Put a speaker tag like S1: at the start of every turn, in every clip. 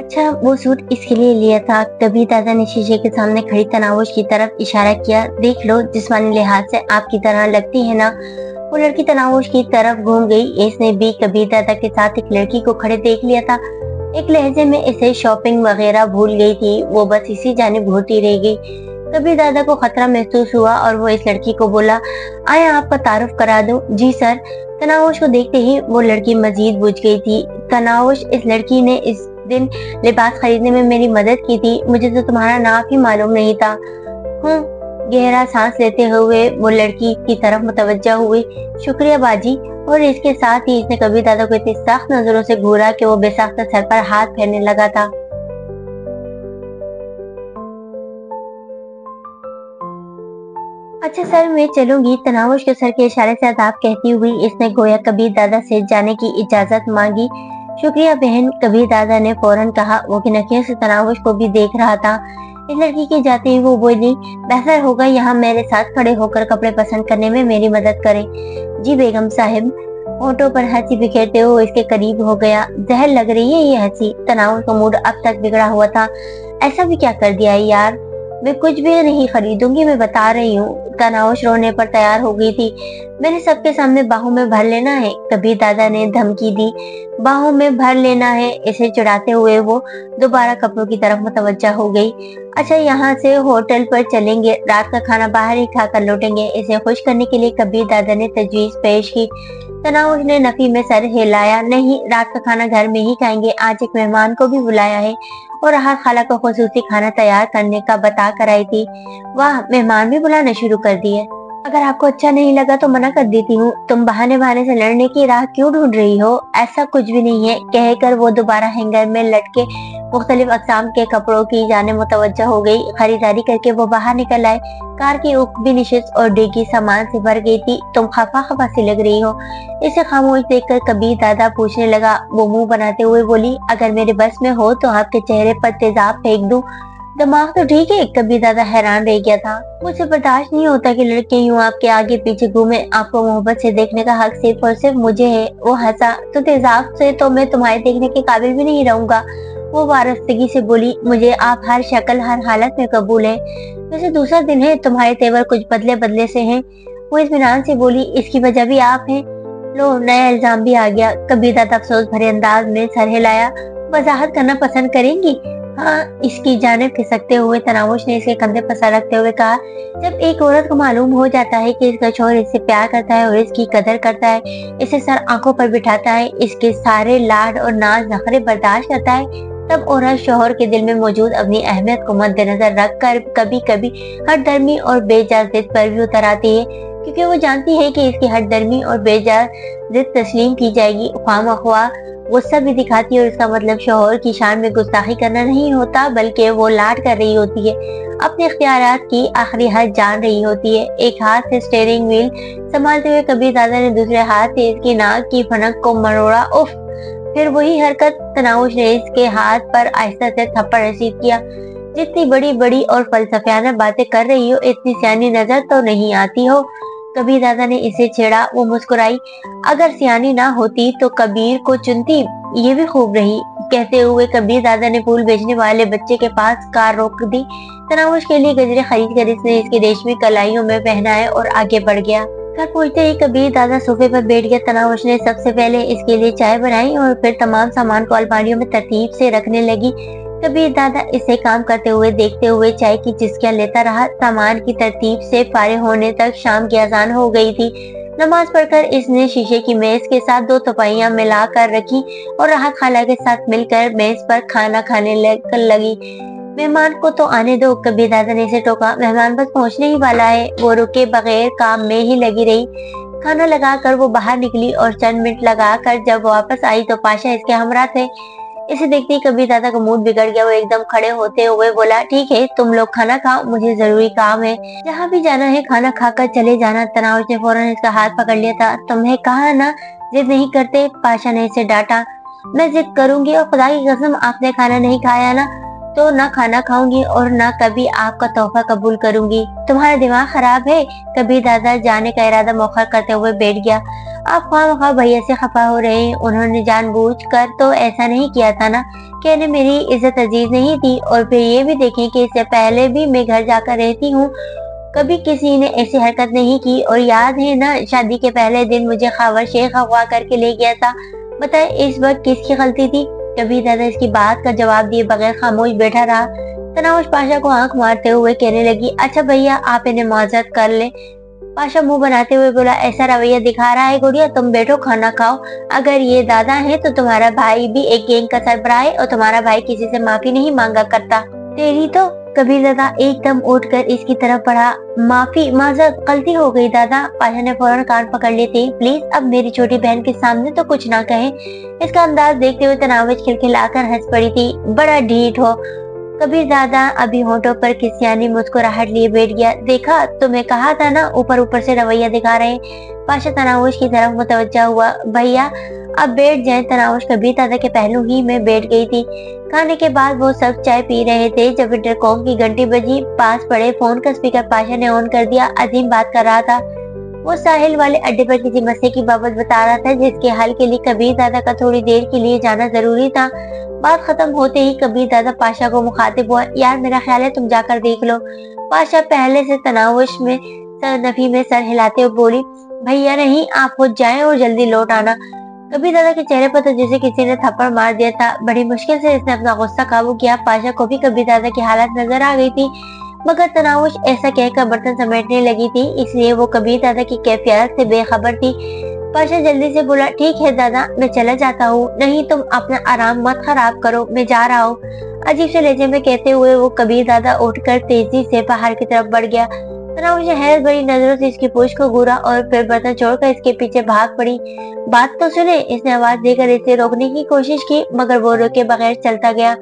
S1: अच्छा वो सूट इसके लिए लिया था। कबीर दादा ने शीशे के सामने खड़ी तनावुश की तरफ इशारा किया। देख लो, जिस्मानी लिहाज से आपकी तरह लगती है ना। वो लड़की तनावुश की तरफ घूम गई। इसने भी कबीर दादा के साथ एक लड़की को खड़े देख लिया था। एक लहजे में इसे शॉपिंग वगैरह भूल गई थी। वो बस इसी जानिब घूरती रह गई। कबीर दादा को खतरा महसूस हुआ और वो इस लड़की को बोला, आया आपका तारुफ करा दूं। जी सर। तनावुश को देखते ही वो लड़की मजीद बुझ गई थी। तनावुश, इस लड़की ने इस दिन लिबास खरीदने में मेरी मदद की थी। मुझे तो तुम्हारा नाम ही मालूम नहीं था। गहरा सांस लेते हुए वो लड़की की तरफ मुतवज्जा हुई। शुक्रिया बाजी। और इसके साथ ही इसने कबीर दादा को इतनी सख्त नजरों से घूरा कि वो बेसाख्ता सर पर हाथ फेरने लगा था। अच्छा सर, मैं चलूंगी। तनावुश के सर के इशारे से आदाब कहती हुई इसने गोया कबीर दादा से जाने की इजाजत मांगी। शुक्रिया बहन, कबीर दादा ने फौरन कहा। वो किनकियों से तनावुश को भी देख रहा था। इस लड़की के जाते ही वो बोली, बेहतर होगा यहाँ मेरे साथ खड़े होकर कपड़े पसंद करने में मेरी मदद करें। जी बेगम साहिब। होठों पर हंसी बिखेरते हुए इसके करीब हो गया। जहर लग रही है ये हंसी। तनावुश का मूड अब तक बिगड़ा हुआ था। ऐसा भी क्या कर दिया है यार। मैं कुछ भी नहीं खरीदूंगी, मैं बता रही हूँ। तनावुश रोने पर तैयार हो गई थी। मैंने सबके सामने बाहों में भर लेना है, कबीर दादा ने धमकी दी। बाहों में भर लेना है। इसे चिढ़ाते हुए वो दोबारा कपड़ों की तरफ मुतवज्जा हो गई। अच्छा, यहाँ से होटल पर चलेंगे, रात का खाना बाहर ही खाकर लौटेंगे। इसे खुश करने के लिए कबीर दादा ने तजवीज पेश की। तनावुश ने नफी में सर हिलाया। नहीं, रात का खाना घर में ही खाएंगे। आज एक मेहमान को भी बुलाया है और राहत खाला को खुसूसी खाना तैयार करने का बता कर आई थी। वाह, मेहमान भी बुलाना शुरू कर दिए। अगर आपको अच्छा नहीं लगा तो मना कर देती हूँ। तुम बहाने बहाने से लड़ने की राह क्यों ढूंढ रही हो। ऐसा कुछ भी नहीं है, कहकर वो दोबारा हैंगर में लटके मुख्तलिफ अक़साम के कपड़ों की जाने मुतवज्जा हो गई। खरीदारी करके वो बाहर निकल आए। कार की ऊपरी निशिस्त और डिग्गी सामान से भर गई थी। तुम खफा खफा सी लग रही हो। इसे खामोश देखकर कबीर दादा पूछने लगा। वो मुंह बनाते हुए बोली, अगर मेरे बस में हो तो आपके चेहरे पर तेजाब फेंक दूं। दिमाग तो ठीक है। कबीर दादा हैरान रह गया था। मुझे बर्दाश्त नहीं होता कि लड़के यूं आपके आगे पीछे घूमे। आपको मोहब्बत से देखने का हक सिर्फ और सिर्फ मुझे है। वो हंसा। तो तेजाब से तो मैं तुम्हारे देखने के काबिल भी नहीं रहूंगा। वो वारस्तगी से बोली, मुझे आप हर शक्ल हर हालत में कबूल है। वैसे दूसरा दिन है, तुम्हारे तेवर कुछ बदले बदले से हैं। वो इत्मीनान से बोली, इसकी वजह भी आप हैं। लो, नया इल्जाम भी आ गया। कबीर दादा अफसोस भरे अंदाज में सर हिलाया। वजाहत करना पसंद करेंगी। हाँ, इसकी जानिब खिसकते हुए तनावुश ने इसके कंधे पर सर रखते हुए कहा, जब एक औरत को मालूम हो जाता है कि इसका शौहर इससे प्यार करता है और इसकी कदर करता है, इसे सर आंखों पर बिठाता है, इसके सारे लाड और नाज नखरे बर्दाश्त करता है, तब औरत शौहर के दिल में मौजूद अपनी अहमियत को मद्देनजर रखकर कभी कभी हठधर्मी और बेजा जिद पर भी उतर आती है, क्योंकि वो जानती है कि इसकी हठधर्मी और बेजा जिद तस्लीम की जाएगी। ख्वामख्वाह गुस्सा भी दिखाती है और इसका मतलब शौहर की शान में गुस्ताखी करना नहीं होता, बल्कि वो लाड कर रही होती है, अपने इख्तियारात की आखिरी हद जान रही होती है। एक हाथ से स्टीयरिंग व्हील संभालते हुए कबीर दादा ने दूसरे हाथ से इसकी नाक की फनक को मरोड़ा। उफ। फिर वही हरकत। तनावुश ने इसके हाथ पर आहिस्ता से थप्पड़ रसीद किया। जितनी बड़ी बड़ी और फलसफियाना बातें कर रही हो, इतनी सियानी नजर तो नहीं आती हो। कबीर दादा ने इसे छेड़ा। वो मुस्कुराई। अगर सियानी ना होती तो कबीर को चुनती, ये भी खूब रही। कहते हुए कबीर दादा ने फूल बेचने वाले बच्चे के पास कार रोक दी। तनावुश के लिए गजरे खरीद कर इसने इसकी रेशमी कलाइयों में पहनाए और आगे बढ़ गया। घर पहुंचते ही कबीर दादा सोफे पर बैठ गया। तनावुश ने सबसे पहले इसके लिए चाय बनाई और फिर तमाम सामान को अलमारियों में तरतीब से रखने लगी। कबीर दादा इसे काम करते हुए देखते हुए चाय की चिस्कियां लेता रहा। सामान की तरतीब से फारिग होने तक शाम की अजान हो गई थी। नमाज पढ़कर इसने शीशे की मेज के साथ 2 तोपाइयां मिला कर रखी और राहत खाला के साथ मिलकर मेज पर खाना खाने लगी। मेहमान को तो आने दो, कबीर दादा ने इसे टोका। मेहमान बस पहुंचने ही वाला है। वो रुके बगैर काम में ही लगी रही। खाना लगाकर वो बाहर निकली और चंद मिनट लगाकर जब वापस आई तो पाशा इसके हमरा थे। इसे देखते ही कबीर दादा का मूड बिगड़ गया। वो एकदम खड़े होते हुए बोला, ठीक है, तुम लोग खाना खाओ, मुझे जरूरी काम है। जहाँ भी जाना है खाना खाकर चले जाना। तनावुश ने फौरन इसका हाथ पकड़ लिया था। तुम्हें कहा ना जिद नहीं करते, पाशा ने इसे डांटा। मैं जिद करूंगी और खुदा की कसम आपने खाना नहीं खाया ना तो ना खाना खाऊंगी और ना कभी आपका तोहफा कबूल करूंगी। तुम्हारा दिमाग खराब है। कबीर दादा जाने का इरादा मौखर करते हुए बैठ गया। आप ख्वाह भैया से खफा हो रहे हैं, उन्होंने जानबूझकर तो ऐसा नहीं किया था ना। कहने मेरी इज्जत अजीज नहीं थी, और फिर ये भी देखें कि इससे पहले भी मैं घर जाकर रहती हूँ, कभी किसी ने ऐसी हरकत नहीं की। और याद है ना, शादी के पहले दिन मुझे खावर शेख अगवा करके ले गया था। बताए इस वक्त किसकी गलती थी? कबीर दादा इसकी बात का जवाब दिए बगैर खामोश बैठा रहा। तनाउश पाशा को आंख मारते हुए कहने लगी, अच्छा भैया आप इन्हें माजरत कर ले। पाशा मुंह बनाते हुए बोला, ऐसा रवैया दिखा रहा है गुड़िया, तुम बैठो खाना खाओ। अगर ये दादा है तो तुम्हारा भाई भी एक गैंग का सरबराह है, और तुम्हारा भाई किसी से माफी नहीं मांगा करता। तेरी तो। कबीर दादा एकदम उठकर इसकी तरफ बढ़ा। माफी माजरत, गलती हो गई दादा। पाशा ने फौरन कान पकड़ लिए थे। प्लीज अब मेरी छोटी बहन के सामने तो कुछ ना कहें। इसका अंदाज देखते हुए तनावज खिलखिलाकर हंस पड़ी थी। बड़ा ढीठ हो। कबीर दादा अभी होठों पर खिसियानी मुस्कुराहट लिए बैठ गया। देखा, तुम्हें कहा था ना, ऊपर ऊपर से रवैया दिखा रहे हैं। पाशा तनावुश की तरफ मुतवज्जा हुआ। भैया अब बैठ जाएं। तनावुश कबीर दादा के पहलू ही में बैठ गई थी। खाने के बाद वो सब चाय पी रहे थे जब इंटरकॉम की घंटी बजी। पास पड़े फोन का स्पीकर पाशा ने ऑन कर दिया। अजीम बात कर रहा था। वो साहिल वाले अड्डे पर किसी मसले की बाबत बता रहा था, जिसके हल के लिए कबीर दादा का थोड़ी देर के लिए जाना जरूरी था। बात खत्म होते ही कबीर दादा पाशा को मुखातिब हुआ, यार मेरा ख्याल है तुम जाकर देख लो। पाशा पहले से तनावुश में नफी में सर हिलाते हुए बोली, भैया नहीं, आप खुद जाएं और जल्दी लौट आना। कबीर दादा के चेहरे पर तो जैसे किसी ने थप्पड़ मार दिया था। बड़ी मुश्किल से इसने अपना गुस्सा काबू किया। पाशा को भी कबीर दादा की हालत नजर आ गई थी, मगर तनावुश ऐसा कहकर बर्तन समेटने लगी थी, इसलिए वो कबीर दादा की कैफियत से बेखबर थी। पाशा जल्दी से बोला, ठीक है दादा, मैं चला जाता हूँ। नहीं, तुम अपना आराम मत खराब करो, मैं जा रहा हूँ। अजीब से लहजे में कहते हुए वो कबीर दादा उठकर तेजी से बाहर की तरफ बढ़ गया। तनावुश ने हैरत भरी नजरों से इसकी पूंछ को घूरा और फिर बर्तन छोड़कर इसके पीछे भाग पड़ी। बात तो सुने। इसने आवाज देकर इसे रोकने की कोशिश की, मगर वो रोके बगैर चलता गया।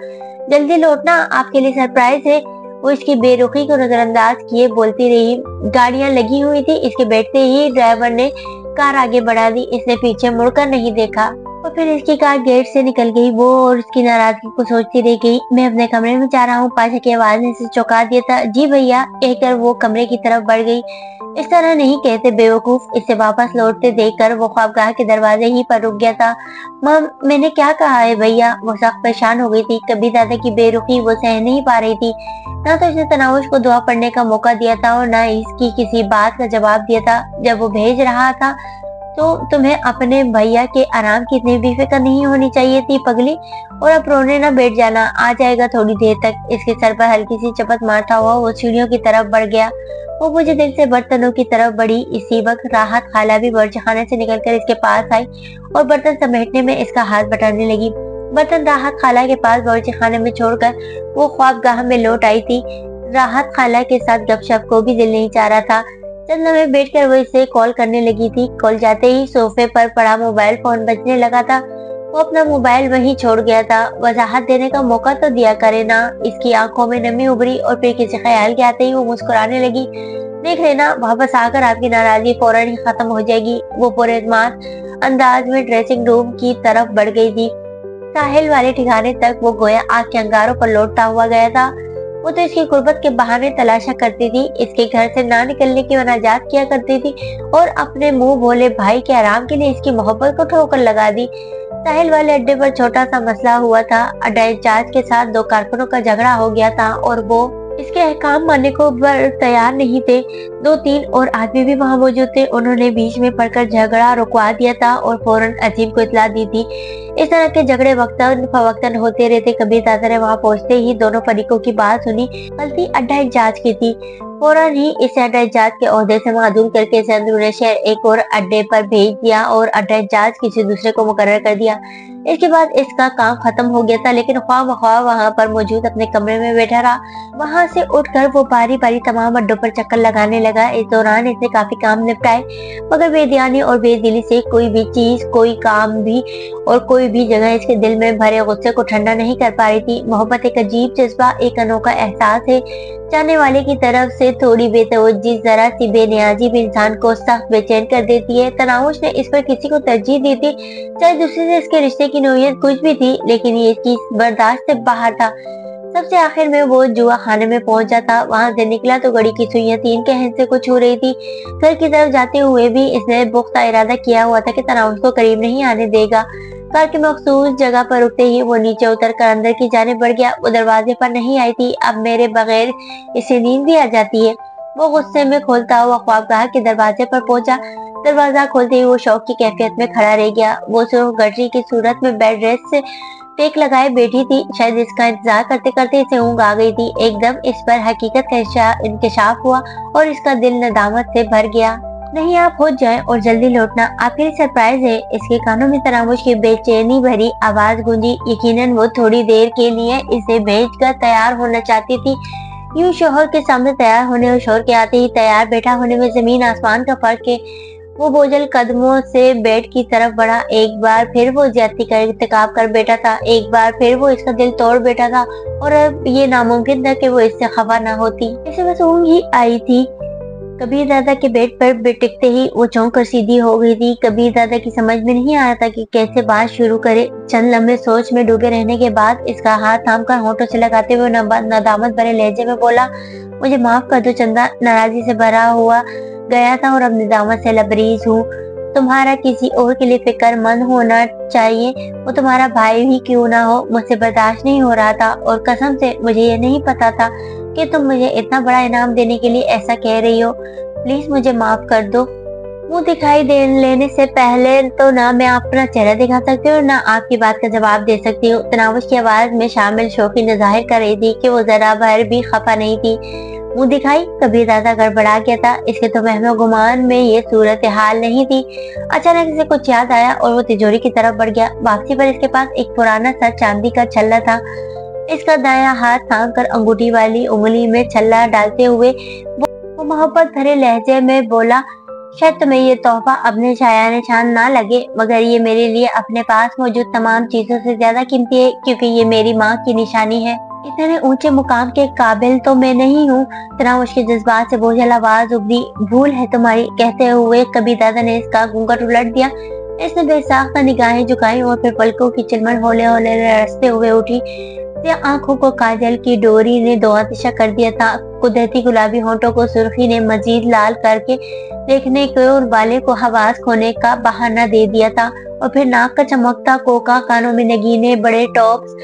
S1: जल्दी लौटना, आपके लिए सरप्राइज है। वो इसकी बेरुखी को नजरअंदाज किए बोलती रही। गाड़ियां लगी हुई थी। इसके बैठते ही ड्राइवर ने कार आगे बढ़ा दी। इसने पीछे मुड़कर नहीं देखा और फिर इसकी कार गेट से निकल गई। वो और उसकी नाराजगी को सोचती रह गई। मैं अपने कमरे में जा रहा हूँ। पाशा की आवाज ने इसे चौंका दिया था। जी भैया, कहकर वो कमरे की तरफ बढ़ गई। इस तरह नहीं कहते बेवकूफ। इसे वापस लौटते देखकर वो ख्वाबगाह के दरवाजे ही पर रुक गया था। मम, मैंने क्या कहा है भैया? वो सख्त परेशान हो गई थी। कबीर दादा की बेरुखी वो सह नहीं पा रही थी। ना तो इसने तनावुश को दुआ पढ़ने का मौका दिया था और ना इसकी किसी बात का जवाब दिया था। जब वो भेज रहा था तो तुम्हें अपने भैया के आराम की इतनी भी फिक्र नहीं होनी चाहिए थी पगली। और अब रोने ना बैठ जाना, आ जाएगा थोड़ी देर तक। इसके सर पर हल्की सी चपत मारता हुआ वो सीढ़ियों की तरफ बढ़ गया। वो मुझे दिल से बर्तनों की तरफ बढ़ी। इसी वक्त राहत खाला भी वर्जी खाने से निकलकर इसके पास आई और बर्तन समेटने में इसका हाथ बटाने लगी। बर्तन राहत खाला के पास वर्जी खाने में छोड़कर वो ख्वाबगाह में लौट आई थी। राहत खाला के साथ गपशप को भी दिल नहीं चाह रहा था। चंद लम्हे बैठकर वो इसे कॉल करने लगी थी। कॉल जाते ही सोफे पर पड़ा मोबाइल फोन बजने लगा था। वो अपना मोबाइल वहीं छोड़ गया था। वजाहत देने का मौका तो दिया करे ना। इसकी आंखों में नमी उभरी और फिर किसी ख्याल के आते ही वो मुस्कुराने लगी। देख लेना, वापस आकर आपकी नाराजगी फौरन ही खत्म हो जाएगी। वो पुरएतमाद अंदाज में ड्रेसिंग रूम की तरफ बढ़ गई थी। साहिल वाले ठिकाने तक वो गोया आग के अंगारों पर लौटता हुआ गया था। वो तो इसकी गुर्बत के बहाने तलाशा करती थी, इसके घर से ना निकलने की वनाजात किया करती थी और अपने मुंह भोले भाई के आराम के लिए इसकी मोहब्बत को ठोकर लगा दी। साहिल वाले अड्डे पर छोटा सा मसला हुआ था। अड्डा इंचार्ज के साथ दो कारकुनों का झगड़ा हो गया था और वो इसके अहकाम मानने को तैयार नहीं थे। 2-3 और आदमी भी वहां मौजूद थे। उन्होंने बीच में पड़कर झगड़ा रुकवा दिया था और फौरन अजीम को इत्तला दी थी। इस तरह के झगड़े वक्तन फवक्तन होते रहते। कबीर दादा ने वहां पहुंचते ही दोनों फरीकों की बात सुनी। गलती अड्डा इंचार्ज की थी। फौरन ही इसे अड्डा इंचार्ज के ओहदे से मादूल करके इसे अंदरूनी शहर एक और अड्डे पर भेज दिया और अड्डा इंचार्ज किसी दूसरे को मुकर्रर कर दिया। इसके बाद इसका काम खत्म हो गया था, लेकिन ख्वाह वहां पर मौजूद अपने कमरे में बैठा रहा। वहां से उठकर वो बारी बारी तमाम अड्डों पर चक्कर लगाने लगा। इस दौरान इसने काफी काम निपटाए, मगर बेध्यानी और बेदिली से कोई भी चीज, कोई काम भी और कोई भी जगह इसके दिल में भरे गुस्से को ठंडा नहीं कर पा रही थी। मोहब्बत एक अजीब जज्बा, एक अनोखा एहसास है। चाहने वाले की तरफ से थोड़ी बेतवज्जी, जरा सी बेनियाजी भी इंसान को सख्त बेचैन कर देती है। तनावुश ने इस पर किसी को तरजीह दी थी, चाहे दूसरे से इसके रिश्ते की नोयत कुछ भी थी, लेकिन ये इसकी बर्दाश्त से बाहर था। सबसे आखिर में वो जुआ खाने में पहुंचा था। वहां से निकला तो घड़ी की सुइयां 3 के हिस्से को छू रही थी। घर की तरफ जाते हुए भी इसने पुख्ता इरादा किया हुआ था कि तनाउस को करीब नहीं आने देगा। कार की मखसूस जगह पर रुकते ही वो नीचे उतर कर अंदर की जानिब बढ़ गया। वो दरवाजे पर नहीं आई थी, अब मेरे बगैर इसे नींद भी आ जाती है। वो गुस्से में खोलता हुआ ख्वाबगाह के दरवाजे पर पहुंचा। दरवाजा खोलते ही वो शौक की कैफियत में खड़ा रह गया। वो सुर्ख गठरी की सूरत में बेड रेस्ट से टेक लगाए बैठी थी। शायद इसका इंतजार करते करते इसे ऊँग आ गई थी। एकदम इस पर हकीकत का इंकशाफ हुआ और इसका दिल नदामत से भर गया। नहीं, आप हो जाएं और जल्दी लौटना, आपके लिए सरप्राइज है। इसके कानों में तनामुश की बेचैनी भरी आवाज गूंजी। यकीनन वो थोड़ी देर के लिए इसे भेजकर तैयार होना चाहती थी। यूं शोहर के सामने तैयार होने और शोहर के आते ही तैयार बैठा होने में जमीन आसमान का फर्क है। वो बोझल कदमों से बेड की तरफ बढ़ा। एक बार फिर वो ज्यादती का इर्तिकाब कर बैठा था। एक बार फिर वो इसका दिल तोड़ बैठा था और अब ये नामुमकिन था कि वो इससे खफा ना होती। इसे बस ऊँग ही आई थी। कबीर दादा के बेड पर टिकते ही वो चौंक कर सीधी हो गई थी। कबीर दादा की समझ में नहीं आ रहा था कि कैसे बात शुरू करे। चंद लम्बे सोच में डूबे रहने के बाद इसका हाथ थामकर होंठों से लगाते हुए नदामत भरे लहजे में बोला, मुझे माफ कर दो चंदा, नाराजगी से भरा हुआ गया था और अब निदामत से लबरेज हूँ। तुम्हारा किसी और के लिए फिक्रमंद होना चाहिए, वो तुम्हारा भाई भी क्यों ना हो। मुझसे बर्दाश्त नहीं हो रहा था और कसम से मुझे ये नहीं पता था कि तुम मुझे इतना बड़ा इनाम देने के लिए ऐसा कह रही हो। प्लीज मुझे माफ कर दो। मुंह दिखाई लेने से पहले तो ना मैं अपना चेहरा दिखा सकती हूँ, ना आपकी बात का जवाब दे सकती हूँ। तनावुश की आवाज में शामिल शौकी ने जाहिर कर रही थी कि वो जरा भर भी खफा नहीं थी। मुंह दिखाई? कबीर दादा गड़बड़ा गया था। इसके तो वहमो गुमान में ये सूरत हाल नहीं थी। अचानक इसे कुछ याद आया और वो तिजोरी की तरफ बढ़ गया। वापसी पर इसके पास एक पुराना सा चांदी का छल्ला था। इसका दायां हाथ थाम कर अंगूठी वाली उंगली में छल्ला डालते हुए वो मोहब्बत भरे लहजे में बोला, शायद तुम्हें ये तोहफा अपने शायाने शान ना लगे, मगर ये मेरे लिए अपने पास मौजूद तमाम चीजों से ज्यादा कीमती है, क्योंकि ये मेरी माँ की निशानी है। इतने ऊंचे मुकाम के काबिल तो मैं नहीं हूँ। तनावुश के जज्बात से बोझल आवाज उभरी, भूल है तुम्हारी। कहते हुए कबीर दादा ने इसका घूंघट उलट दिया। इसने बेसाख्ता निगाहें झुकाई और फिर पलकों की चिलमन होले होले रसते हुए उठी। आंखों को काजल की डोरी ने दो आतिशा कर दिया था। कुदरती गुलाबी होंठों को सुर्खी ने मजीद लाल करके देखने के और बाले को हवास खोने का बहाना दे दिया था। और फिर नाक का चमकता कोका, कानों में नगीने बड़े टॉप्स,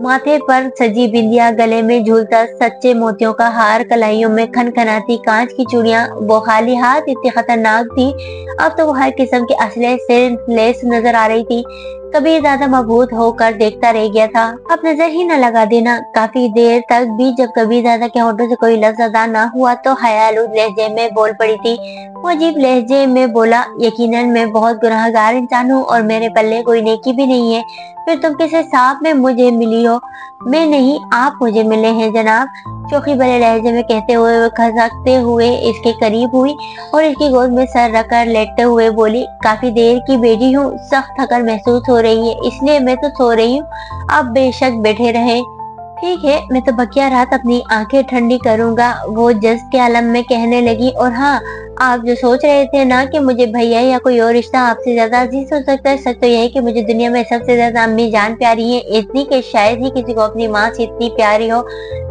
S1: माथे पर सजी बिंदिया, गले में झूलता सच्चे मोतियों का हार, कलाइयों में खनखनाती कांच की चूड़ियां। वो खाली हाथ इतनी खतरनाक थी, अब तो वो हर किस्म के असले से लेस नजर आ रही थी। कबीर दादा मबहूत होकर देखता रह गया था। अब नजर ही न लगा देना। काफी देर तक भी जब कबीर दादा के होठों से कोई लफ्ज अदा न हुआ तो हयालूद लहजे में बोल पड़ी थी। वो अजीब लहजे में बोला, यकीनन मैं बहुत गुनाहगार इंसान हूँ और मेरे पल्ले कोई नेकी भी नहीं है। फिर तुम किस हिसाब में मुझे मिली हो? मैं नहीं, आप मुझे मिले हैं जनाब। चौकी भरे लहजे में कहते हुए वो खसकते हुए इसके करीब हुई और इसकी गोद में सर रखकर लेटते हुए बोली, काफी देर की बैठी हूँ, सख्त थकन महसूस हो रही है, इसलिए मैं तो सो रही हूँ, आप बेशक बैठे रहे। ठीक है, मैं तो बकिया रात अपनी आंखें ठंडी करूंगा, वो जज्ब के आलम में कहने लगी। और हाँ, आप जो सोच रहे थे ना कि मुझे भैया या कोई और रिश्ता आपसे ज्यादा अजीज हो सकता है, सच तो यह है कि मुझे दुनिया में सबसे ज्यादा अम्मी जान प्यारी है, इतनी कि शायद ही किसी को अपनी माँ से इतनी प्यारी हो।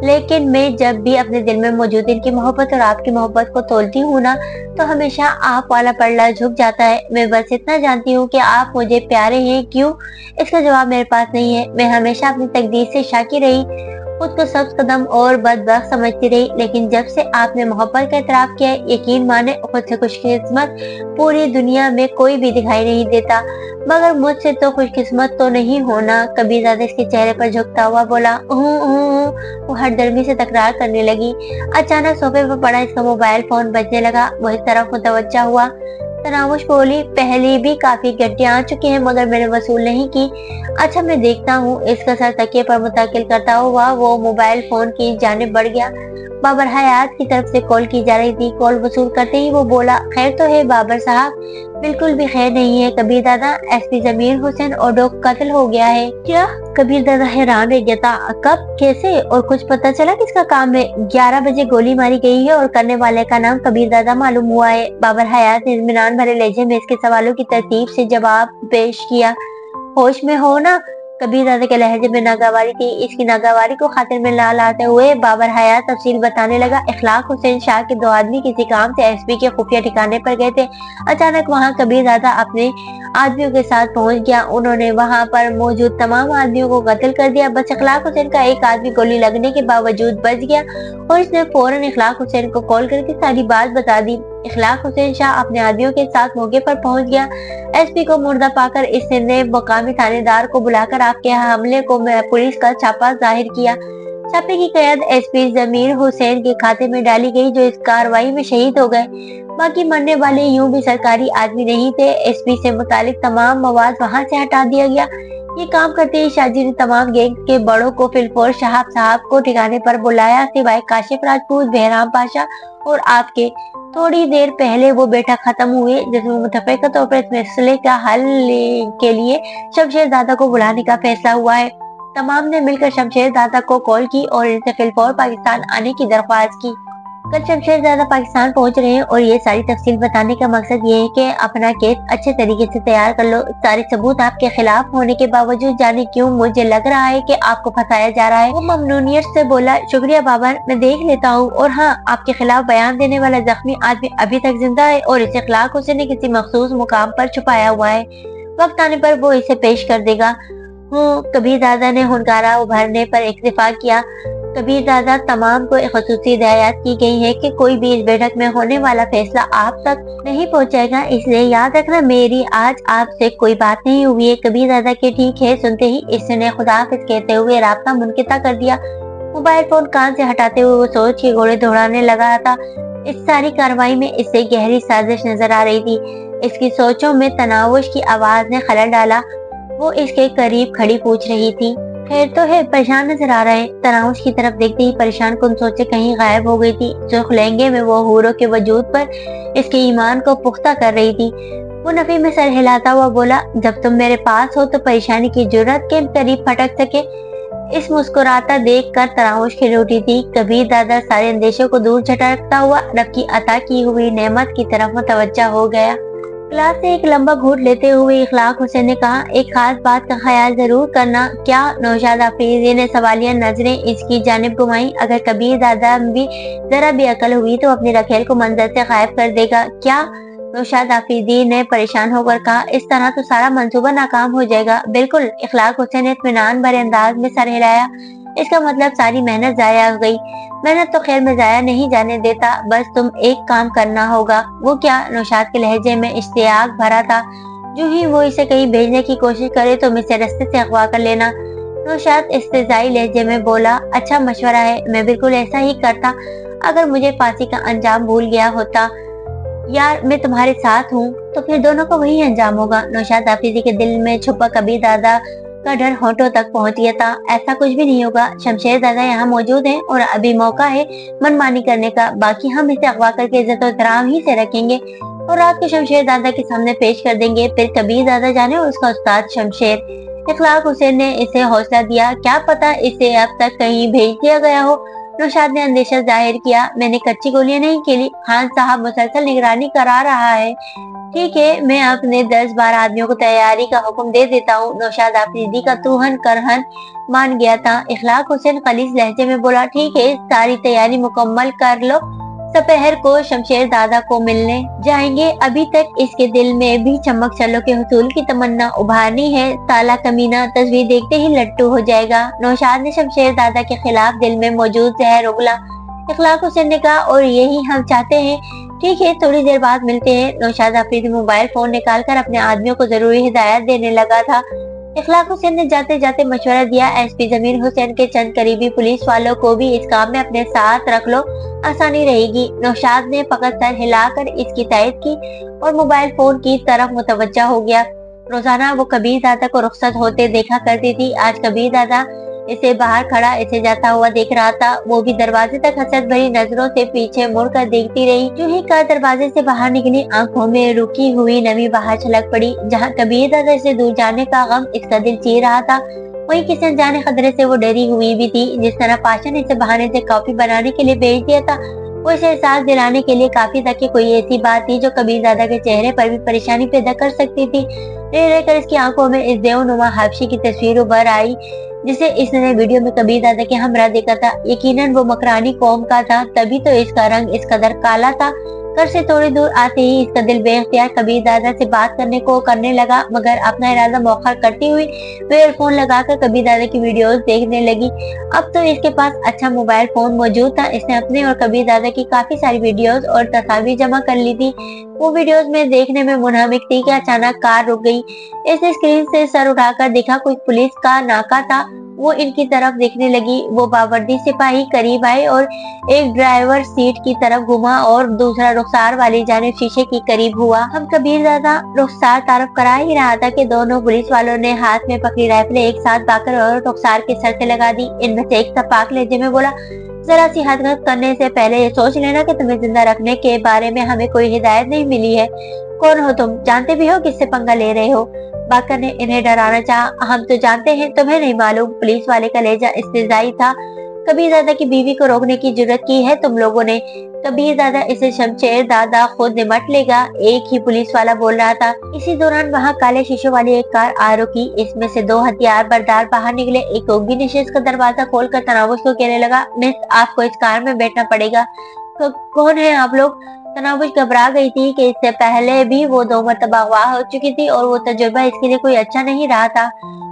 S1: लेकिन मैं जब भी अपने दिल में मौजूद इनकी मोहब्बत और आपकी मोहब्बत को तोलती हूँ ना, तो हमेशा आप वाला पल्ला झुक जाता है। मैं बस इतना जानती हूँ कि आप मुझे प्यारे हैं। क्यों? इसका जवाब मेरे पास नहीं है। मैं हमेशा अपनी तकदीर से शाकी रही, खुद को सब्ज कदम और बदबख्त समझती रही, लेकिन जब से आपने मोहब्बत का इतराफ किया, यकीन माने खुद से खुशकिस्मत पूरी दुनिया में कोई भी दिखाई नहीं देता। मगर मुझसे तो खुशकिस्मत तो नहीं होना। कबीर दादा इसके चेहरे पर झुकता हुआ बोला, वो हरदर्मी से तकरार करने लगी। अचानक सोफे पर पड़ा इसका मोबाइल फोन बजने लगा। वो इस तरफ मुतवज्जा हुआ। तनावुश बोली, पहले भी काफी घंटियां आ चुकी हैं मगर मैंने वसूल नहीं की। अच्छा, मैं देखता हूँ। इसका सर तकिए पर मुतकिल करता हुआ वो मोबाइल फोन की जानिब बढ़ गया। बाबर हयात की तरफ से कॉल की जा रही थी। कॉल वसूल करते ही वो बोला, खैर तो है बाबर साहब? बिल्कुल भी खैर नहीं है कबीर दादा, एसपी जमीर हुसैन ओडो कत्ल हो गया है। क्या? कबीर दादा हैरान रह गया था। कब, कैसे और कुछ पता चला किसका काम है? 11 बजे गोली मारी गई है और करने वाले का नाम कबीर दादा मालूम हुआ है। बाबर हयात ने इत्मीनान भरे लहजे में इसके सवालों की तरतीब से जवाब पेश किया। होश में हो ना? कबीर दादा के लहजे में नागवारी थी। इसकी नागवारी को खातिर में ला लाते हुए बाबर हयात तफसील बताने लगा। इखलाक हुसैन शाह के 2 आदमी किसी काम से एसपी के खुफिया ठिकाने पर गए थे। अचानक वहां कबीर दादा अपने आदमियों के साथ पहुंच गया। उन्होंने वहां पर मौजूद तमाम आदमियों को कत्ल कर दिया। बस इखलाक हुसैन का एक आदमी गोली लगने के बावजूद बच गया और इसने फौरन इखलाक हुसैन को कॉल करके सारी बात बता दी। इखलाक हुसैन शाह अपने आदमियों के साथ मौके पर पहुंच गया। एसपी को मुर्दा पाकर इसने मुकामी थानेदार को बुलाकर आपके हमले को पुलिस का छापा जाहिर किया। छापे की क़यादत एसपी जमीर हुसैन के खाते में डाली गई, जो इस कार्रवाई में शहीद हो गए। बाकी मरने वाले यूं भी सरकारी आदमी नहीं थे। एसपी से मुतालिक तमाम मवाद वहां से हटा दिया गया। ये काम करते ही शाहजी ने तमाम गैंग के बड़ों को फिलफोर शहाब साहब को ठिकाने पर बुलाया, सिवाय काशिफ राजपूत, बहराम पाशा और आपके। थोड़ी देर पहले वो बैठक खत्म हुई जिसमें मुतफ़िक़ा तौर पर इस मसले का हल के लिए शमशेर दादा को बुलाने का फैसला हुआ है। तमाम ने मिलकर शमशेर दादा को कॉल की और इनसे फिलफौर पाकिस्तान आने की दरख्वास्त की। कल शमशेर दादा पाकिस्तान पहुंच रहे हैं और ये सारी तफसील बताने का मकसद ये है कि अपना केस अच्छे तरीके से तैयार कर लो। सारे सबूत आपके खिलाफ होने के बावजूद जाने क्यों मुझे लग रहा है कि आपको फंसाया जा रहा है। वो ममनूनियत से बोला, शुक्रिया बाबर, मैं देख लेता हूँ। और हाँ, आपके खिलाफ बयान देने वाला जख्मी आदमी अभी तक जिंदा है और इसे इखलाक हुसैन ने किसी मखसूस मुकाम पर छुपाया हुआ है। वक्त आने पर वो इसे पेश कर देगा। कबीर दादा ने हुनकारा उभरने पर इक्तिफा किया। कबीर दादा तमाम को एक खसूसी हिदायत की गई है कि कोई भी इस बैठक में होने वाला फैसला आप तक नहीं पहुंचेगा, इसलिए याद रखना मेरी आज आपसे कोई बात नहीं हुई है। कबीर दादा के ठीक है सुनते ही इसने खुदाफिज कहते हुए रास्ता मुनक़िता कर दिया। मोबाइल फोन कान से हटाते हुए वो सोच के घोड़े दौड़ाने लगा था। इस सारी कार्रवाई में इससे गहरी साजिश नजर आ रही थी। इसकी सोचों में तनावुश की आवाज ने खलल डाला। वो इसके करीब खड़ी पूछ रही थी, खैर तो है? परेशान नजर आ रहा है। तनाउश की तरफ देखते ही परेशान कुन सोचे कहीं गायब हो गई थी। सुर्ख लहंगे में वो हूरों के वजूद पर इसके ईमान को पुख्ता कर रही थी। वो नफी में सर हिलाता हुआ बोला, जब तुम मेरे पास हो तो परेशानी की जुर्रत के करीब फटक सके। इस मुस्कुराता देख कर तनाउश खिल उठी थी। कबीर दादा सारे अंदेशों को दूर झटकता हुआ रब की अता की हुई नेमत की तरफ मुतवज्जा हो गया। गिलास से एक लंबा घूंट लेते हुए इखलाक हुसैन ने कहा, एक खास बात का ख्याल जरूर करना। क्या? नौशाद अफरीदी ने सवालिया नजरें इसकी जानिब घुमाई। अगर कबीर दादा भी जरा भी अकल हुई तो अपनी रखेल को मंजर से गायब कर देगा। क्या? नौशाद अफरीदी ने परेशान होकर कहा, इस तरह तो सारा मंसूबा नाकाम हो जाएगा। बिल्कुल। इखलाक हुसैन ने इत्मीनान भरे अंदाज में सर हिलाया। इसका मतलब सारी मेहनत जाया हो गई। मेहनत तो खैर मैं जाया नहीं जाने देता, बस तुम एक काम करना होगा। वो क्या? नौशाद के लहजे में इश्तियाक भरा था। जो ही वो इसे कहीं भेजने की कोशिश करे तो इसे रास्ते से अगवा कर लेना। नौशाद इस्तेजाई लहजे में बोला, अच्छा मशवरा है, मैं बिल्कुल ऐसा ही करता। अगर मुझे फांसी का अंजाम भूल गया होता, यार मैं तुम्हारे साथ हूँ, तो फिर दोनों का वही अंजाम होगा। नौशाद हाफिजी के दिल में छुपा कबीर दादा का डर होंठों तक पहुंच गया था। ऐसा कुछ भी नहीं होगा। शमशेर दादा यहाँ मौजूद हैं और अभी मौका है मनमानी करने का। बाकी हम इसे अगवा करके इज्जत और एहतराम ही से रखेंगे और रात को शमशेर दादा के सामने पेश कर देंगे। फिर कबीर दादा जाने और उसका उस्ताद शमशेर। इखलाक हुसैन ने इसे हौसला दिया, क्या पता इसे अब तक कहीं भेज दिया गया हो। नौशाद ने अंदेशा जाहिर किया, मैंने कच्ची गोलियां नहीं खेली। खान साहब मुसलसल निगरानी करा रहा है। ठीक है, मैं अपने 10-12 आदमियों को तैयारी का हुक्म दे देता हूँ। नौशाद आफरीदी का तूहन करहन मान गया था। इखलाक हुसैन खलीस लहजे में बोला, ठीक है, सारी तैयारी मुकम्मल कर लो। दोपहर को शमशेर दादा को मिलने जाएंगे। अभी तक इसके दिल में भी चमक चलो के हुसूल की तमन्ना उभारनी है। साला कमीना तस्वीर देखते ही लट्टू हो जाएगा। नौशाद ने शमशेर दादा के खिलाफ दिल में मौजूद जहर उगला। इखलाक हुसैन ने कहा, और यही हम चाहते हैं। ठीक है, थोड़ी देर बाद मिलते हैं। नौशाद अफरीदी मोबाइल फोन निकालकर अपने आदमियों को जरूरी हिदायत देने लगा था। इखलाक हुसैन ने जाते जाते मशवरा दिया, एसपी जमीर हुसैन के चंद करीबी पुलिस वालों को भी इस काम में अपने साथ रख लो, आसानी रहेगी। नौशाद ने फकत सर हिलाकर इसकी तायद की और मोबाइल फोन की तरफ मुतवज्जा हो गया। रोजाना वो कबीर दादा को रुखसत होते देखा करती थी। आज कबीर दादा इसे बाहर खड़ा इसे जाता हुआ देख रहा था। वो भी दरवाजे तक हसरत भरी नजरों से पीछे मुड़कर देखती रही। जो ही कार दरवाजे से बाहर निकली, आंखों में रुकी हुई नमी बाहर छलक पड़ी। जहाँ कबीर दादा से दूर जाने का गम इसका दिल चीर रहा था, वहीं किसी अनजाने खतरे से वो डरी हुई भी थी। जिस तरह पाशा ने इसे बहाने से कॉफी बनाने के लिए भेज दिया था, वो इसे एहसास दिलाने के लिए काफी था कि कोई ऐसी बात थी जो कबीर दादा के चेहरे पर भी परेशानी पैदा कर सकती थी। रहकर इसकी आंखों में इस देवनुमा हबशी की तस्वीर उभर आई जिसे इसने वीडियो में कबीर दादा के हमरा देखा था। यकीनन वो मकरानी कौम का था, तभी तो इसका रंग इस कदर काला था। घर से थोड़ी दूर आते ही इसका दिल बेख्तियार कबीर दादा से बात करने लगा, मगर अपना इरादा मौखर करती हुई वो ईयरफोन लगाकर कबीर दादा की वीडियोस देखने लगी। अब तो इसके पास अच्छा मोबाइल फोन मौजूद था। इसने अपने और कबीर दादा की काफी सारी वीडियोस और तस्वीरें जमा कर ली थी। वो वीडियोस में देखने में मुनहमिक थी कि अचानक कार रुक गई। इसने स्क्रीन से सर उठाकर देखा कोई पुलिस का नाका था। वो इनकी तरफ देखने लगी। वो बावर्दी सिपाही करीब आए और एक ड्राइवर सीट की तरफ घुमा और दूसरा रुखसार वाली जानिब शीशे की करीब हुआ। हम कबीर दादा रुखसार तारफ करा ही रहा था कि दोनों पुलिस वालों ने हाथ में पकड़ी राइफलें एक साथ बाकर और रुखसार के सर से लगा दी। इनमें से एक तपाक लहजे में बोला, जरा सी हरकत करने से पहले ये सोच लेना कि तुम्हें जिंदा रखने के बारे में हमें कोई हिदायत नहीं मिली है। कौन हो तुम? जानते भी हो किससे पंगा ले रहे हो? बाकर ने इन्हें डराना चाहा। हम तो जानते हैं, तुम्हें नहीं मालूम। पुलिस वाले का लहजा इस्तेज़ाई था। कबीर दादा की बीवी को रोकने की जुर्रत की है तुम लोगों ने। कबीर दादा इसे शमशेर दादा खुद निमट लेगा, एक ही पुलिस वाला बोल रहा था। इसी दौरान वहाँ काले शीशों वाली एक कार आ रुकी। इसमें से दो हथियार बरदार बाहर निकले। एक ओगी नशीस का दरवाजा खोलकर तनावुश को कहने लगा, मिस आपको इस कार में बैठना पड़ेगा। कौन है आप लोग? तनावुश घबरा गई थी कि इससे पहले भी वो 2 मरतबा अगवा हो चुकी थी और वो तजुर्बा इसके लिए कोई अच्छा नहीं रहा था।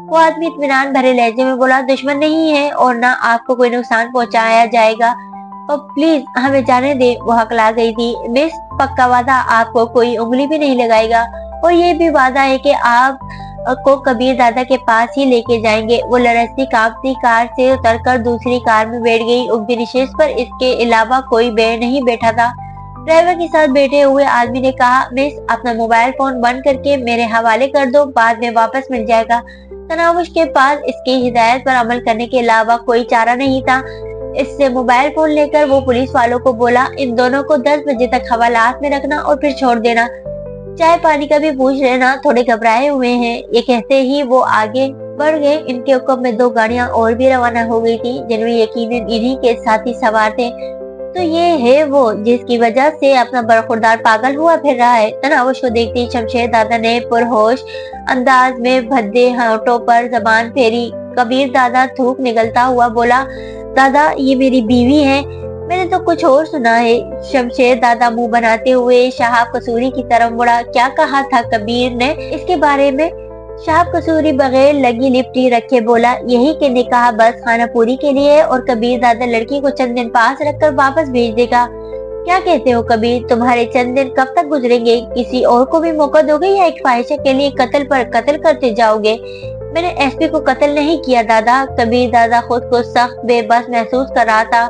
S1: वो आदमी इत्मीनान भरे लहजे में बोला, दुश्मन नहीं है और ना आपको कोई नुकसान पहुंचाया जाएगा, और प्लीज हमें जाने दे। वो हकला गई थी। मिस, पक्का वादा आपको कोई उंगली भी नहीं लगाएगा, और ये भी वादा है कि आप को कबीर दादा के पास ही लेके जाएंगे। वो लरसती कांपती कार से उतरकर दूसरी कार में बैठ गई। उगदी नशीस पर इसके अलावा कोई नहीं बैठा था। ड्राइवर के साथ बैठे हुए आदमी ने कहा, मिस अपना मोबाइल फोन बंद करके मेरे हवाले कर दो, बाद में वापस मिल जाएगा। तनावुश के पास इसकी हिदायत पर अमल करने के अलावा कोई चारा नहीं था। इससे मोबाइल फोन लेकर वो पुलिस वालों को बोला, इन दोनों को 10 बजे तक हवालात में रखना और फिर छोड़ देना। चाय पानी का भी पूछ लेना, थोड़े घबराए हुए हैं। ये कहते ही वो आगे बढ़ गए। इनके हुक्म में 2 गाड़ियां और भी रवाना हो गई थी जिनमें यकीनन इन्हीं के साथी सवार थे। तो ये है वो जिसकी वजह से अपना बरखुरदार पागल हुआ फिर रहा है। तनावुश को देखते ही शमशेर दादा ने पुरहोश अंदाज में भद्दे होठों पर जबान फेरी। कबीर दादा थूक निकलता हुआ बोला, दादा ये मेरी बीवी है। मैंने तो कुछ और सुना है। शमशेर दादा मुंह बनाते हुए शहाब कसूरी की तरफ मुड़ा। क्या कहा था कबीर ने इसके बारे में? शहाब कसूरी बगैर लगी लिपटी रखे बोला, यही कि निकाह बस खाना पूरी के लिए है और कबीर दादा लड़की को चंद दिन पास रखकर वापस भेज देगा। क्या कहते हो कबीर? तुम्हारे चंद दिन कब तक गुजरेंगे? किसी और को भी मौका दोगे या एक ख्वाहिश के लिए कत्ल पर कत्ल करते जाओगे? मैंने एसपी को कत्ल नहीं किया दादा। कबीर दादा खुद को सख्त बेबस महसूस कर रहा था।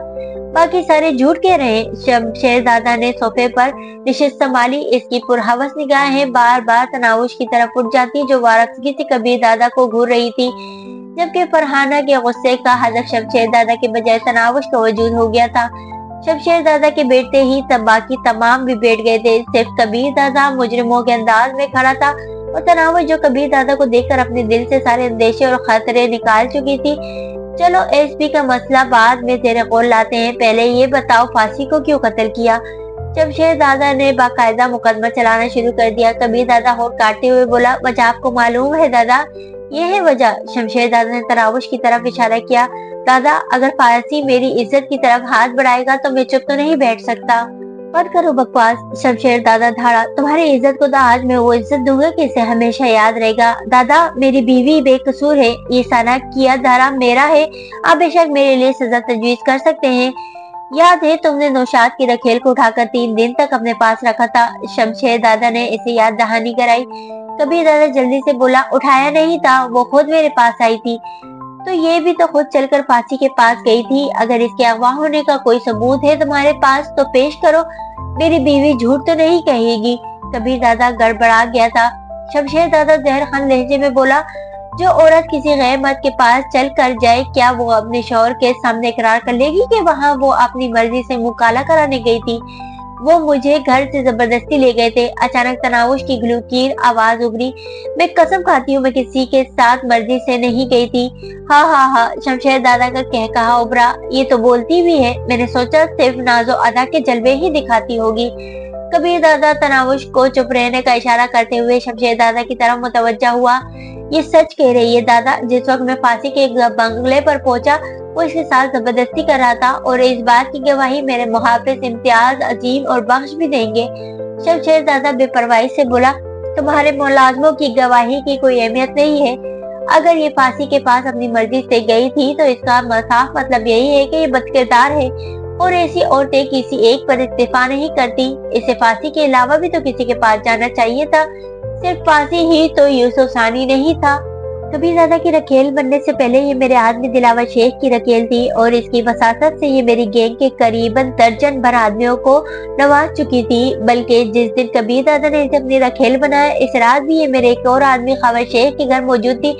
S1: बाकी सारे झूठ कह रहे। शमशेर दादा ने सोफे पर नशिस्त संभाली। इसकी पुरहवस निगाहें बार बार तनावुश की तरफ उठ जाती जो वारसगी से कबीर दादा को घूर रही थी, जबकि फरहाना के गुस्से का हदफ शमशेर दादा के बजाय तनावुश का वजूद हो गया था। शमशेर दादा के बैठते ही तब बाकी तमाम भी बैठ गए थे। सिर्फ कबीर दादा मुजरिमों के अंदाज में खड़ा था और तनावुश जो कबीर दादा को देखकर अपने दिल से सारे अंदेशे और खतरे निकाल चुकी थी। चलो एसपी का मसला बाद में तेरे कौल लाते हैं, पहले ये बताओ फांसी को क्यों कत्ल किया? शमशेर दादा ने बाकायदा मुकदमा चलाना शुरू कर दिया। कबीर दादा होठ काटते हुए बोला, वजह आपको मालूम है दादा? ये है वजह। शमशेर दादा ने तनावुश की तरफ इशारा किया। दादा अगर फांसी मेरी इज्जत की तरफ हाथ बढ़ाएगा तो मैं चुप तो नहीं बैठ सकता। बंद करो बकवास। शमशेर दादा धाड़ा, तुम्हारी इज्जत को तो आज मैं वो इज्जत दूंगा कि इसे हमेशा याद रहेगा। दादा मेरी बीवी बेकसूर है, ये साना किया धारा मेरा है। आप बेशक मेरे लिए सजा तजवीज कर सकते हैं। याद है तुमने नौशाद की रखेल को उठाकर 3 दिन तक अपने पास रखा था। शमशेर दादा ने इसे याद दहानी कराई। कबीर दादा जल्दी से बोला, उठाया नहीं था, वो खुद मेरे पास आई थी। तो ये भी तो खुद चलकर फांसी के पास गई थी। अगर इसके अगवा होने का कोई सबूत है तुम्हारे पास तो पेश करो। मेरी बीवी झूठ तो नहीं कहेगी। कबीर दादा गड़बड़ा गया था। शमशेर दादा जहर खान लहजे में बोला, जो औरत किसी गैर मर्द के पास चल कर जाए क्या वो अपने शौहर के सामने इकरार कर लेगी कि वहाँ वो अपनी मर्जी से मुंह काला कराने गई थी? वो मुझे घर से जबरदस्ती ले गए थे। अचानक तनावुश की गलूकीर आवाज उभरी, मैं कसम खाती हूँ मैं किसी के साथ मर्जी से नहीं गई थी। हाँ हाँ हाँ, शमशेर दादा का कह कहा उभरा, ये तो बोलती भी है। मैंने सोचा सिर्फ नाजो अदा के जलवे ही दिखाती होगी। कबीर दादा तनावुश को चुप रहने का इशारा करते हुए शमशेर दादा की तरफ मुतवज्जा हुआ। ये सच कह रही है दादा, जिस वक्त मैं फांसी के बंगले पर पहुंचा वो इसके साथ जबरदस्ती कर रहा था, और इस बात की गवाही मेरे मुहाफिज इम्तियाज, अजीम और बख्श भी देंगे। शमशेर दादा बेपरवाही से बोला, तुम्हारे मुलाजमों की गवाही की कोई अहमियत नहीं है। अगर ये फांसी के पास अपनी मर्जी से गई थी तो इसका साफ मतलब यही है कि ये बदकिरदार है, और ऐसी औरतें किसी एक पर इस्तीफा नहीं करती। इसे फांसी के अलावा भी तो किसी के पास जाना चाहिए था, सिर्फ फांसी ही तो यूसुफ सानी नहीं था। कबीर दादा की रखेल बनने से पहले ये मेरे आदमी दिलावर शेख की रखेल थी, और इसकी वसासत से ये मेरी गैंग के करीबन दर्जन भर आदमियों को नवाज चुकी थी। बल्कि जिस दिन कबीर दादा ने इसे अपनी रखेल बनाया, इस रात भी ये मेरे एक और आदमी खबर शेख के घर मौजूद थी।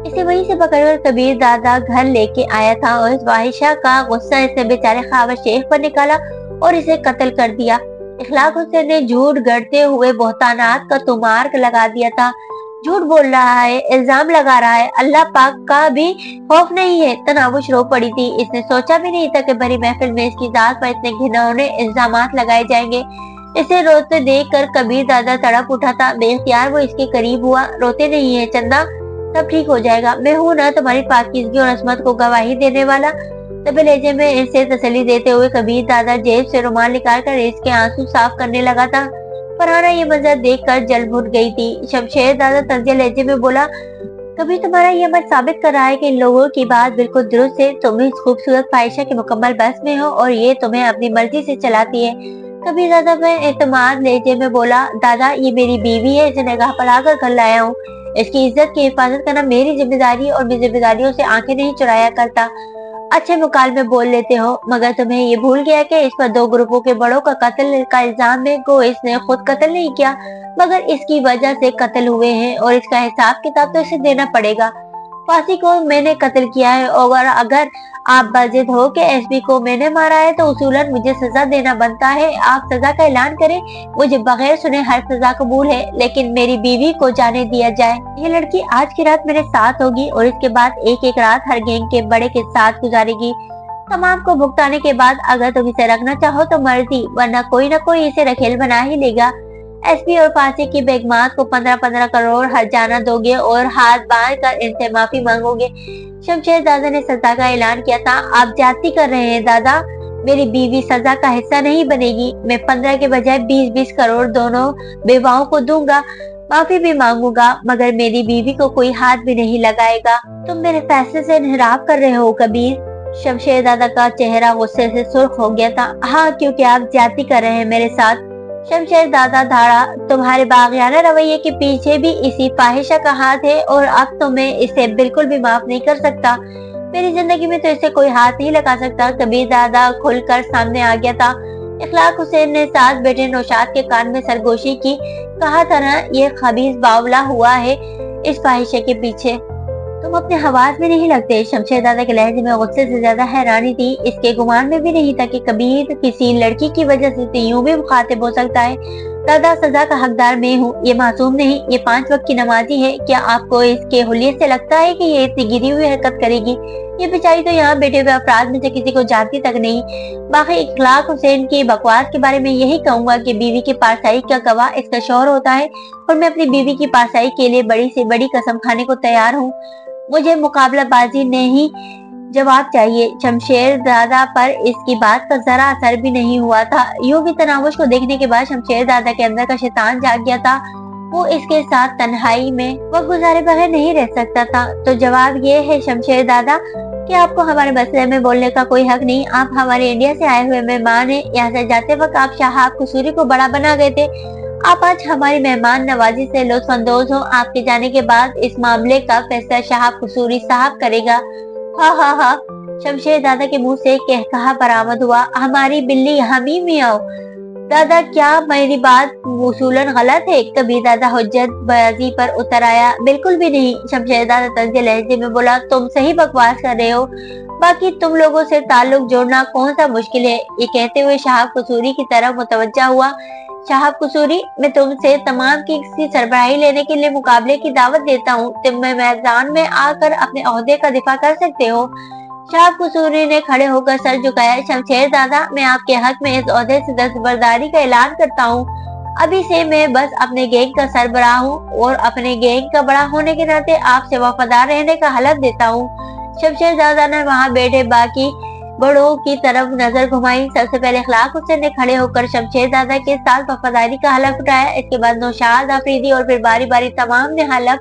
S1: इसे वहीं से पकड़कर कबीर दादा घर लेके आया था, और इस वाहिशा का गुस्सा इसने बेचारे खावर शेख पर निकाला और इसे कत्ल कर दिया। इखलाक हुसैन ने झूठ गढ़ते हुए बोहतानात का तुमार लगा दिया था। झूठ बोल रहा है, इल्जाम लगा रहा है, अल्लाह पाक का भी खौफ नहीं है। तनावुश रो पड़ी थी। इसने सोचा भी नहीं था कि बड़ी महफिल में इसकी जात पर इतने घिनौने इल्जामात लगाए जाएंगे। इसे रोते देख कर कबीर दादा तड़प उठा था। बेख्तियार वो इसके करीब हुआ। रोते नहीं है चंदा, सब ठीक हो जाएगा, मैं हूँ ना तुम्हारी पाकीज़गी और असमत को गवाही देने वाला। तबे लहजे में इसे तसल्ली देते हुए कबीर दादा जेब से रुमाल निकाल कर इसके आंसू साफ करने लगा था। फरहाना ये मंजर देखकर जल भुन गई थी। शमशेर दादा तंजिया लहजे में बोला, कभी तुम्हारा ये मत साबित कर रहा है कि इन लोगों की बात बिल्कुल दुरुस्त है। तुम इस खूबसूरत फाहिशा के मुकम्मल बस में हो और ये तुम्हें अपनी मर्जी से चलाती है। कबीर दादा में एतमाद लहजे में बोला, दादा ये मेरी बीवी है, इसे निगाह पर आकर घर लाया हूँ। इसकी इज्जत की हिफाजत करना मेरी जिम्मेदारी, और मैं जिम्मेदारियों से आंखें नहीं चुराया करता। अच्छे मुकाल में बोल लेते हो, मगर तुम्हें ये भूल गया कि इस पर दो ग्रुपों के बड़ों का कत्ल का इल्जाम है। को इसने खुद कत्ल नहीं किया, मगर इसकी वजह से कत्ल हुए हैं, और इसका हिसाब किताब तो इसे देना पड़ेगा। फांसी को मैंने कत्ल किया है, और अगर आप बाजिद हो कि एसपी को मैंने मारा है तो उसूलन मुझे सजा देना बनता है। आप सजा का ऐलान करें, मुझे बगैर सुने हर सजा कबूल है, लेकिन मेरी बीवी को जाने दिया जाए। ये लड़की आज की रात मेरे साथ होगी, और इसके बाद एक एक रात हर गैंग के बड़े के साथ गुजारेगी। तमाम को भुगताने के बाद अगर तुम इसे रखना चाहो तो मर्जी, वरना कोई न कोई इसे रखेल बना ही लेगा। एसपी और फांसी की बेगमात को 15-15 करोड़ हर्जाना दोगे और हाथ बांध कर इनसे माफी मांगोगे। शमशेर दादा ने सजा का ऐलान किया था। आप जाती कर रहे हैं दादा, मेरी बीवी सजा का हिस्सा नहीं बनेगी। मैं 15 के बजाय 20-20 करोड़ दोनों बेवाओं को दूंगा। माफी भी मांगूंगा, मगर मेरी बीवी को कोई हाथ भी नहीं लगाएगा। तुम मेरे फैसले से इनहराफ कर रहे हो कबीर। शमशेर दादा का चेहरा गुस्से से सुर्ख हो गया था। हाँ, क्योंकि आप जाती कर रहे हैं मेरे साथ। शमशेर दादा धाड़ा, तुम्हारे बागियाना रवैये के पीछे भी इसी फाहिशा का हाथ है, और अब तो मैं इसे बिल्कुल भी माफ नहीं कर सकता। मेरी जिंदगी में तो इसे कोई हाथ नहीं लगा सकता। कबीर दादा खुलकर सामने आ गया था। इखलाक हुसैन ने सास बेटे नौशाद के कान में सरगोशी की। कहा था ना, ये खबीज बावला हुआ है इस फाहिशे के पीछे। तुम अपने हवास में नहीं लगते। शमशेर दादा के लहजे में गुस्से से ज्यादा हैरानी थी। इसके गुमान में भी नहीं था कि कबीर किसी लड़की की वजह से यूं भी मुखातिब हो सकता है। दादा, सजा का हकदार मैं हूँ, ये मासूम नहीं, ये 5 वक्त की नमाजी है। क्या आपको इसके हुलिये से लगता है कि ये इतनी गिरी हुई हरकत करेगी? ये बेचारी तो यहाँ बैठे हुए अफराद में से किसी को जानती तक नहीं। बाकी इखलाक हुसैन की बकवास के बारे में यही कहूंगा कि बीवी की पारसाई का गवाह इसका शौहर होता है, और मैं अपनी बीवी की पारसाई के लिए बड़ी से बड़ी कसम खाने को तैयार हूँ। मुझे मुकाबलाबाजी नहीं, जवाब चाहिए। शमशेर दादा पर इसकी बात का जरा असर भी नहीं हुआ था। यूं भी तनावुश को देखने के बाद शमशेर दादा के अंदर का शैतान जाग गया था। वो इसके साथ तन्हाई में वक्त गुजारे बगैर नहीं रह सकता था। तो जवाब ये है शमशेर दादा कि आपको हमारे मसले में बोलने का कोई हक नहीं। आप हमारे इंडिया से आए हुए मेहमान हैं। यहाँ से जाते वक्त आप शाहाब कसूरी को बड़ा बना गए थे। आप आज हमारी मेहमान नवाजी से लुत्फानंदोज हो। आपके जाने के बाद इस मामले का फैसला शाहाब कसूरी साहब करेगा। हाँ हाँ हाँ, शमशेर दादा के मुंह से कहकहा बरामद हुआ। हमारी बिल्ली, हम ही मियाओ। दादा क्या मेरी बात उसूलन गलत है? कबीर दादा हुज्जत बाजी पर उतर आया। बिल्कुल भी नहीं, शमशेर दादा तंज़ लहजे में बोला। तुम सही बकवास कर रहे हो, बाकी तुम लोगों से ताल्लुक जोड़ना कौन सा मुश्किल है? ये कहते हुए शाहब कसूरी की तरफ मुतवज्जा हुआ। शाहब कसूरी, मैं तुमसे तमाम की सरबराही लेने के लिए मुकाबले की दावत देता हूँ। तुम मैदान में आकर अपने ओहदे का दिफा कर सकते हो। शाहब कसूरी ने खड़े होकर सर झुकाया। शमशेर दादा, मैं आपके हक में इस ओहदे से दस्तबरदारी का ऐलान करता हूँ। अभी से मैं बस अपने गैंग का सरबराह हूँ और अपने गैंग का बड़ा होने के नाते आपसे वफादार रहने का हलफ देता हूँ। शमशेर दादा ने वहाँ बैठे बाकी बड़ों की तरफ नजर घुमाई। सबसे पहले इखलाक हुसैन ने खड़े होकर शमशेर दादा के साथ वफादारी का हलफ उठाया। इसके बाद नौशाद आफरीदी और फिर बारी बारी तमाम ने हलफ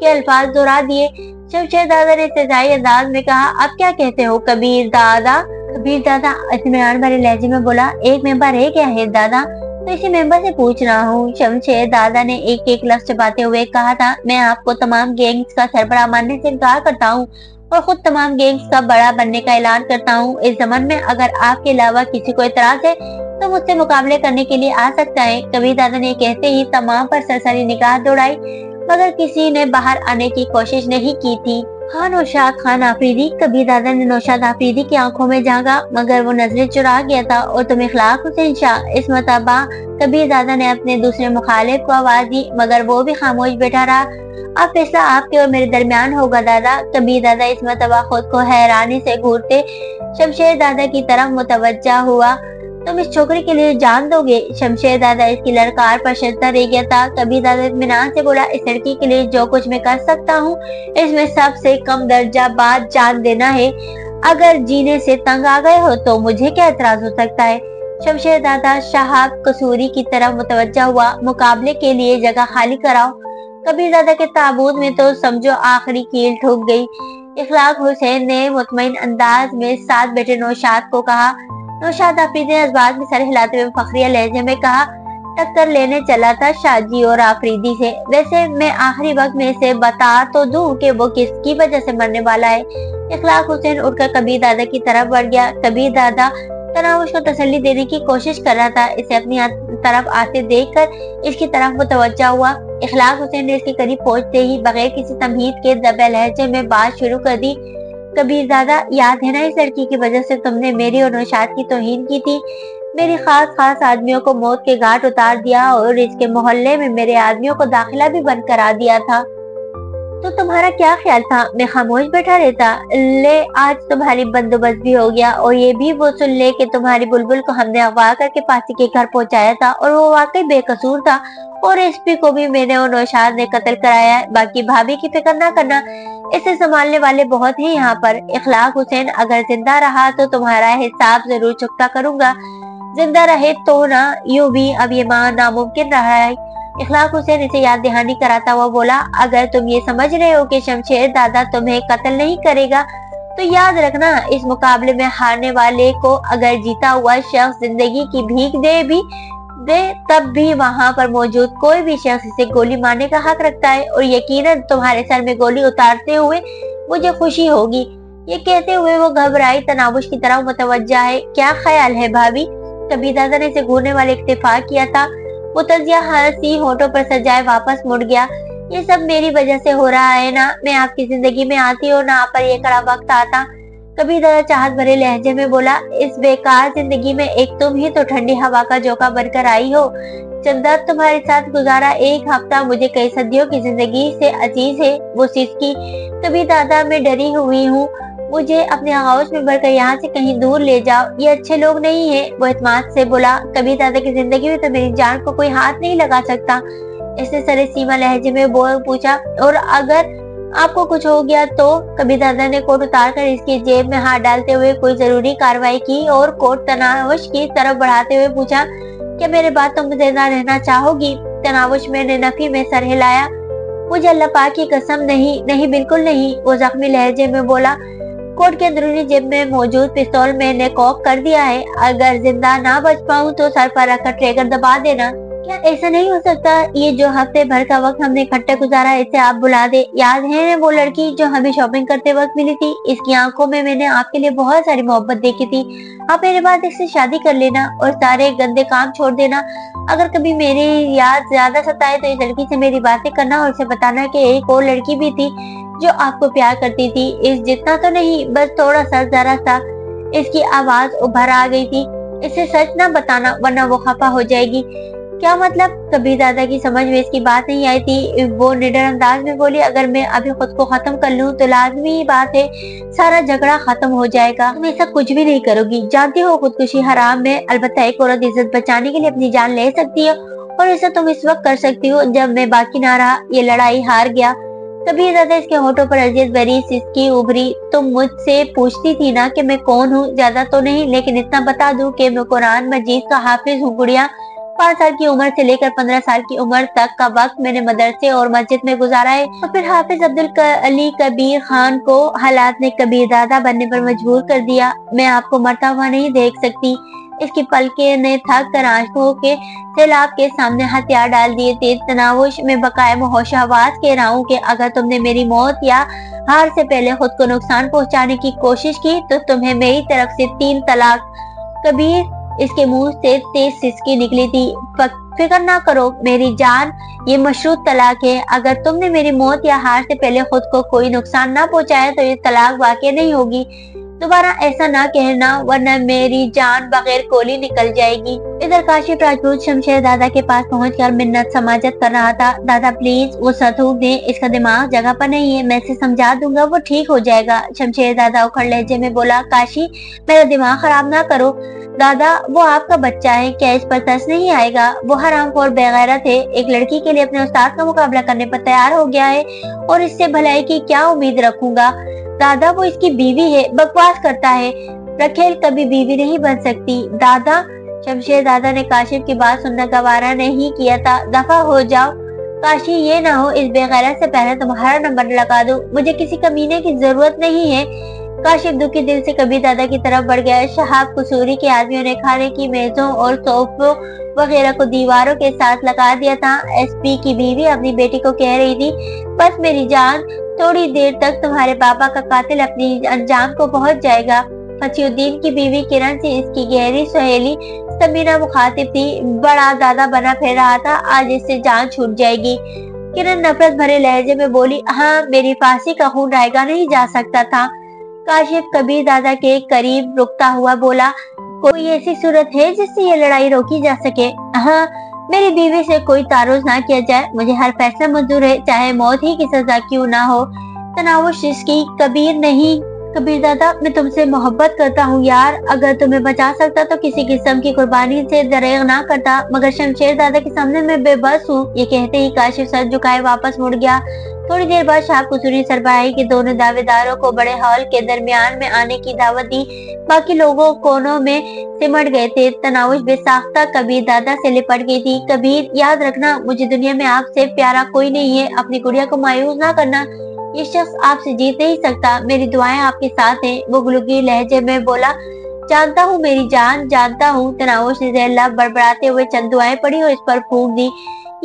S1: के अल्फाज दोहरा दिए। शमशेर दादा ने इत्तेजाई अंदाज में कहा, अब क्या कहते हो कबीर दादा? कबीर दादा इत्मीनान भरे लहजे में बोला, एक मेंबर है क्या है दादा? तो इसी मेंबर से पूछ रहा हूँ। शमशेर दादा ने एक एक लफ्ज चबाते हुए कहा था, मैं आपको तमाम गैंग्स का सरबराह मानने से इनकार करता हूँ और खुद तमाम गैंग्स का बड़ा बनने का ऐलान करता हूँ। इस जमान में अगर आपके अलावा किसी को इतराज है तो मुझसे मुकाबले करने के लिए आ सकता है। कबीर दादा ने कहते ही तमाम पर सरसरी निगाह दौड़ाई, मगर किसी ने बाहर आने की कोशिश नहीं की थी। हाँ नौशाद खान आफरीदी। कबीर दादा ने नौशाद आफरीदी की आंखों में झांका, मगर वो नजरें चुरा गया था। और तुम इखलाक हुसैन शाह? इस मरतबा कबीर दादा ने अपने दूसरे मुखालिफ को आवाज दी, मगर वो भी खामोश बैठा रहा। अब फैसला आपके और मेरे दरमियान होगा दादा। कबीर दादा इस मरतबा खुद को हैरानी से घूरते शमशेर दादा की तरफ मुतवज्जा हुआ। तुम इस छोकरी के लिए जान दोगे? शमशेर दादा इसकी ललकार पर शर्ता रह गया था। कबीर दादा इत्मीनान से बोला, इस लड़की के लिए जो कुछ मैं कर सकता हूँ इसमें सबसे कम दर्जा बात जान देना है। अगर जीने से तंग आ गए हो तो मुझे क्या एतराज हो सकता है? शमशेर दादा शाहब कसूरी की तरफ मुतवज्जा हुआ। मुकाबले के लिए जगह खाली कराओ। कबीर दादा के ताबूत में तो समझो आखिरी कील ठुक गई। इखलाक हुसैन ने मुतमईन अंदाज में साथ बैठे नौशाद को कहा। नौशाद आफरीदी ने जज्बात में सर हिलाते हुए फखरिया लहजे में कहा, टक्कर लेने चला था शाहजी और आफरीदी से। वैसे मैं आखिरी वक्त में से बता तो दूं कि वो किसकी वजह से मरने वाला है। इखलाक हुसैन उठकर कबीर दादा की तरफ बढ़ गया। कबीर दादा तनावुश को तसल्ली देने की कोशिश कर रहा था। इसे अपनी तरफ आते देखकर इसकी तरफ मुतवज्जा हुआ। इखलाक हुसैन ने इसके करीब पहुंचते ही बगैर किसी तमहीद के दबे लहजे में बात शुरू कर दी। कबीर दादा, याद है ना इस लड़की की वजह से तुमने मेरी और नौशाद की तौहीन की थी। मेरी खास आदमियों को मौत के घाट उतार दिया और इसके मोहल्ले में मेरे आदमियों को दाखिला भी बंद करा दिया था। तो तुम्हारा क्या ख्याल था मैं खामोश बैठा रहता? ले आज तुम्हारी बंदोबस्त भी हो गया और ये भी वो सुन ले कि तुम्हारी बुलबुल को हमने अगवा करके पासी के घर पहुंचाया था और वो वाकई बेकसूर था और एसपी को भी मैंने और नौशाद ने कत्ल कराया है। बाकी भाभी की फिक्र ना करना, इसे संभालने वाले बहुत हैं यहाँ पर। इखलाक हुसैन, अगर जिंदा रहा तो तुम्हारा हिसाब जरूर चुकता करूंगा, जिंदा रहे तो ना। यूं भी अब ये मां नामुमकिन रहा है। इखलाक हुसैन इसे याद दहानी कराता हुआ बोला, अगर तुम ये समझ रहे हो कि शमशेर दादा तुम्हें कत्ल नहीं करेगा तो याद रखना, इस मुकाबले में हारने वाले को अगर जीता हुआ शख्स जिंदगी की भीख दे तब भी वहाँ पर मौजूद कोई भी शख्स इसे गोली मारने का हक रखता है और यकीनन तुम्हारे सर में गोली उतारते हुए मुझे खुशी होगी। ये कहते हुए वो घबराई तनावुश की तरफ मुतवज्जा है। क्या ख्याल है भाभी? कबीर दादा ने इसे घूरने वाले इत्तेफाक किया था। वो तजिया हंसी होठों पर सजाए वापस मुड़ गया। ये सब मेरी वजह से हो रहा है ना। मैं आपकी जिंदगी में आती और ना पर ये कड़ा वक्त आता। कबीर दादा चाहत भरे लहजे में बोला, इस बेकार जिंदगी में एक तुम ही तो ठंडी हवा का झोंका बनकर आई हो। चंदा तुम्हारे साथ गुजारा एक हफ्ता मुझे कई सदियों की जिंदगी से अजीज है। वो सिसकी। कबीर दादा मैं डरी हुई हूँ, मुझे अपने आगोश में भरकर यहाँ से कहीं दूर ले जाओ, ये अच्छे लोग नहीं है। वो इत्मीनान से बोला, कबीर दादा की जिंदगी में तो मेरी जान को कोई हाथ नहीं लगा सकता। इसने सरे सीमा लहजे में बोल पूछा, और अगर आपको कुछ हो गया तो? कबीर दादा ने कोट उतारकर इसकी जेब में हाथ डालते हुए कोई जरूरी कार्रवाई की और कोट तनावुश की तरफ बढ़ाते हुए पूछा, क्या मेरे बाद तुम जिंदा रहना चाहोगी? तनावुश ने नफी में सर हिलाया। मुझे अल्लाह पाक की कसम नहीं, नहीं बिल्कुल नहीं। वो जख्मी लहजे में बोला, कोट के अंदरूनी जेब में मौजूद पिस्तौल मैंने कॉक कर दिया है। अगर जिंदा ना बच पाऊं तो सर पर रखकर ट्रिगर दबा देना। क्या ऐसा नहीं हो सकता ये जो हफ्ते भर का वक्त हमने इकट्ठे गुजारा इसे आप बुला दे? याद है वो लड़की जो हमें शॉपिंग करते वक्त मिली थी? इसकी आंखों में मैंने आपके लिए बहुत सारी मोहब्बत देखी थी। आप मेरे बाद इससे शादी कर लेना और सारे गंदे काम छोड़ देना। अगर कभी मेरी याद ज्यादा सताए तो इस लड़की से मेरी बातें करना और उसे बताना कि एक और लड़की भी थी जो आपको प्यार करती थी। इस जितना तो नहीं, बस थोड़ा सा, जरा सा। इसकी आवाज उभर आ गई थी। इसे सच ना बताना वरना वो खफा हो जाएगी। क्या मतलब? कबीर दादा की समझ में इसकी बात नहीं आई थी। वो निडर अंदाज में बोली, अगर मैं अभी खुद को खत्म कर लूं तो लाजमी बात है सारा झगड़ा खत्म हो जाएगा। तुम ऐसा कुछ भी नहीं करोगी, जानती हो खुदकुशी हराम है। अलबत्ता एक औरत इज्जत बचाने के लिए अपनी जान ले सकती है और ऐसा तुम इस वक्त कर सकती हो जब मैं बाकी ना रहा, ये लड़ाई हार गया। कबीर दादा इसके होठों पर अजीज भरी सिसकी उभरी। तुम मुझसे पूछती थी ना कि मैं कौन हूँ? ज्यादा तो नहीं, लेकिन इतना बता दूं कि मैं कुरान मजीद का हाफिज हूँ। गुड़िया, 5 साल की उम्र से लेकर 15 साल की उम्र तक का वक्त मैंने मदरसे और मस्जिद में गुजारा है। और फिर हाफिज अब्दुल अली कबीर खान को हालात ने कबीर दादा बनने पर मजबूर कर दिया। मैं आपको मरता हुआ नहीं देख सकती। इसकी पलके ने थक कर आंखों के सैलाब के सामने हथियार डाल दिए थे। तनावुश में बकाए होश आवाज कह रहा हूँ कि अगर तुमने मेरी मौत या हार से पहले खुद को नुकसान पहुँचाने की कोशिश की तो तुम्हें मेरी तरफ से 3 तलाक। कबीर, इसके मुंह से तेज सिसकी निकली थी। फिक्र ना करो मेरी जान, ये मशरूत तलाक है। अगर तुमने मेरी मौत या हार से पहले खुद को कोई नुकसान ना पहुंचाया तो ये तलाक वाकई नहीं होगी। दोबारा ऐसा ना कहना वरना मेरी जान बगैर गोली निकल जाएगी। इधर काशिफ राजपूत शमशेर दादा के पास पहुंचकर मिन्नत समाजत कर रहा था। दादा प्लीज वो सतूक दे, इसका दिमाग जगह पर नहीं है, मैं इसे समझा दूंगा, वो ठीक हो जाएगा। शमशेर दादा उखड़ लहजे में बोला, काशी मेरा दिमाग खराब ना करो। दादा वो आपका बच्चा है, क्या इस पर तरस नहीं आएगा? वो हरामखोर बेगैरत है, एक लड़की के लिए अपने उस्ताद का मुकाबला करने पर तैयार हो गया है और इससे भलाई की क्या उम्मीद रखूंगा? दादा वो इसकी बीवी है, बकवास करता है। रखेल कभी बीवी नहीं बन सकती। दादा, शमशेर दादा ने काशिफ की बात सुनना गवारा नहीं किया था। दफा हो जाओ काशी, ये ना हो इस बेगैरत से पहले तुम्हारा नंबर लगा दूं। मुझे किसी कमीने की जरूरत नहीं है। काशिफ दुखी दिल से कबीर दादा की तरफ बढ़ गया। शहाब कसूरी के आदमियों ने खाने की मेजों और सोफों वगैरह को दीवारों के साथ लगा दिया था। एसपी की बीवी अपनी बेटी को कह रही थी, बस मेरी जान, थोड़ी देर तक तुम्हारे पापा का कातिल अपनी अंजाम को पहुंच जाएगा। फसीउद्दीन की बीवी किरण से इसकी गहरी सहेली समीना मुखातिब थी। बड़ा दादा बना फिर रहा था, आज इससे जान छूट जाएगी। किरण नफरत भरे लहजे में बोली, हाँ मेरी फांसी का खून रायगा नहीं जा सकता था। काशिफ कबीर दादा के करीब रुकता हुआ बोला, कोई ऐसी सूरत है जिससे ये लड़ाई रोकी जा सके? हाँ, मेरी बीवी से कोई तारुज ना किया जाए। मुझे हर फैसला मंजूर है, चाहे मौत ही की सजा क्यों ना हो। तनावुश इसकी, कबीर नहीं। कबीर दादा मैं तुमसे मोहब्बत करता हूँ यार, अगर तुम्हें बचा सकता तो किसी किस्म की कुर्बानी से दरेग ना करता, मगर शमशेर दादा के सामने मैं बेबस हूँ। ये कहते ही काशिफ सर झुकाए वापस मुड़ गया। थोड़ी देर बाद शाह कसूरी सरबराही के दोनों दावेदारों को बड़े हॉल के दरमियान में आने की दावत दी। बाकी लोगों कोनों में सिमट गए थे। तनावुश बेसाख्ता कबीर दादा से लिपट गई थी। कबीर, याद रखना मुझे दुनिया में आपसे प्यारा कोई नहीं है। अपनी गुड़िया को मायूस ना करना, ये शख्स आपसे जीत नहीं सकता। मेरी दुआएं आपके साथ हैं। वो गुलगी लहजे में बोला, जानता हूँ मेरी जान, जानता हूँ। तनावुश ने जहला बड़बड़ाते हुए चंद दुआएं पढ़ी और इस पर फूंक दी।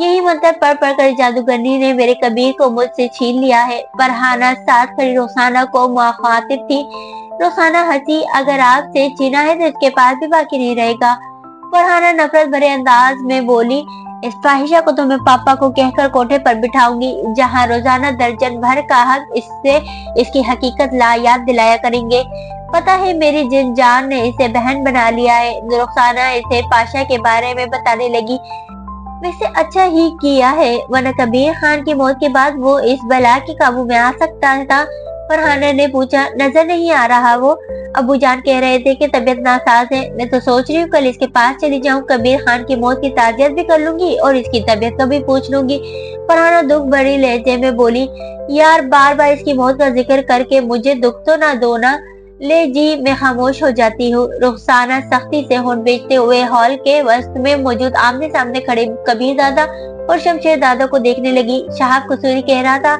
S1: यही मंत्र पढ़ पढ़ कर जादूगरनी ने मेरे कबीर को मुझसे छीन लिया है। फरहाना साथ खड़ी रोसाना को मुखातिब थी। रोसाना हंसी, अगर आपसे छीना है तो इसके पास भी बाकी नहीं रहेगा। फरहाना नफरत भरे अंदाज में बोली, इस फाहिशा को तो मैं पापा को कहकर कोठे पर बिठाऊंगी, जहाँ रोजाना दर्जन भर का हक इससे इसकी हकीकत ला याद दिलाया करेंगे। पता है मेरी जिन जान ने इसे बहन बना लिया है। रोसाना इसे पाशा के बारे में बताने लगी। वैसे अच्छा ही किया है, वरना कबीर खान की मौत के बाद वो इस बला के काबू में आ सकता था। फरहाना ने पूछा, नजर नहीं आ रहा वो? अबू जान कह रहे थे कि तबीयत नासाज है। मैं तो सोच रही हूँ कल इसके पास चली जाऊँ, कबीर खान की मौत की ताजियत भी कर लूंगी और इसकी तबीयत को भी पूछ लूंगी। फरहाना दुख भरी लहजे में बोली, यार बार बार इसकी मौत का जिक्र करके मुझे दुख तो ना दो ना। ले जी, मैं खामोश हो जाती हूँ। रुखसाना सख्ती से होंठ बेचते हुए हॉल के वस्त में मौजूद आमने सामने खड़े कबीर दादा और शमशेर दादा को देखने लगी। शाह कसूरी कह रहा था,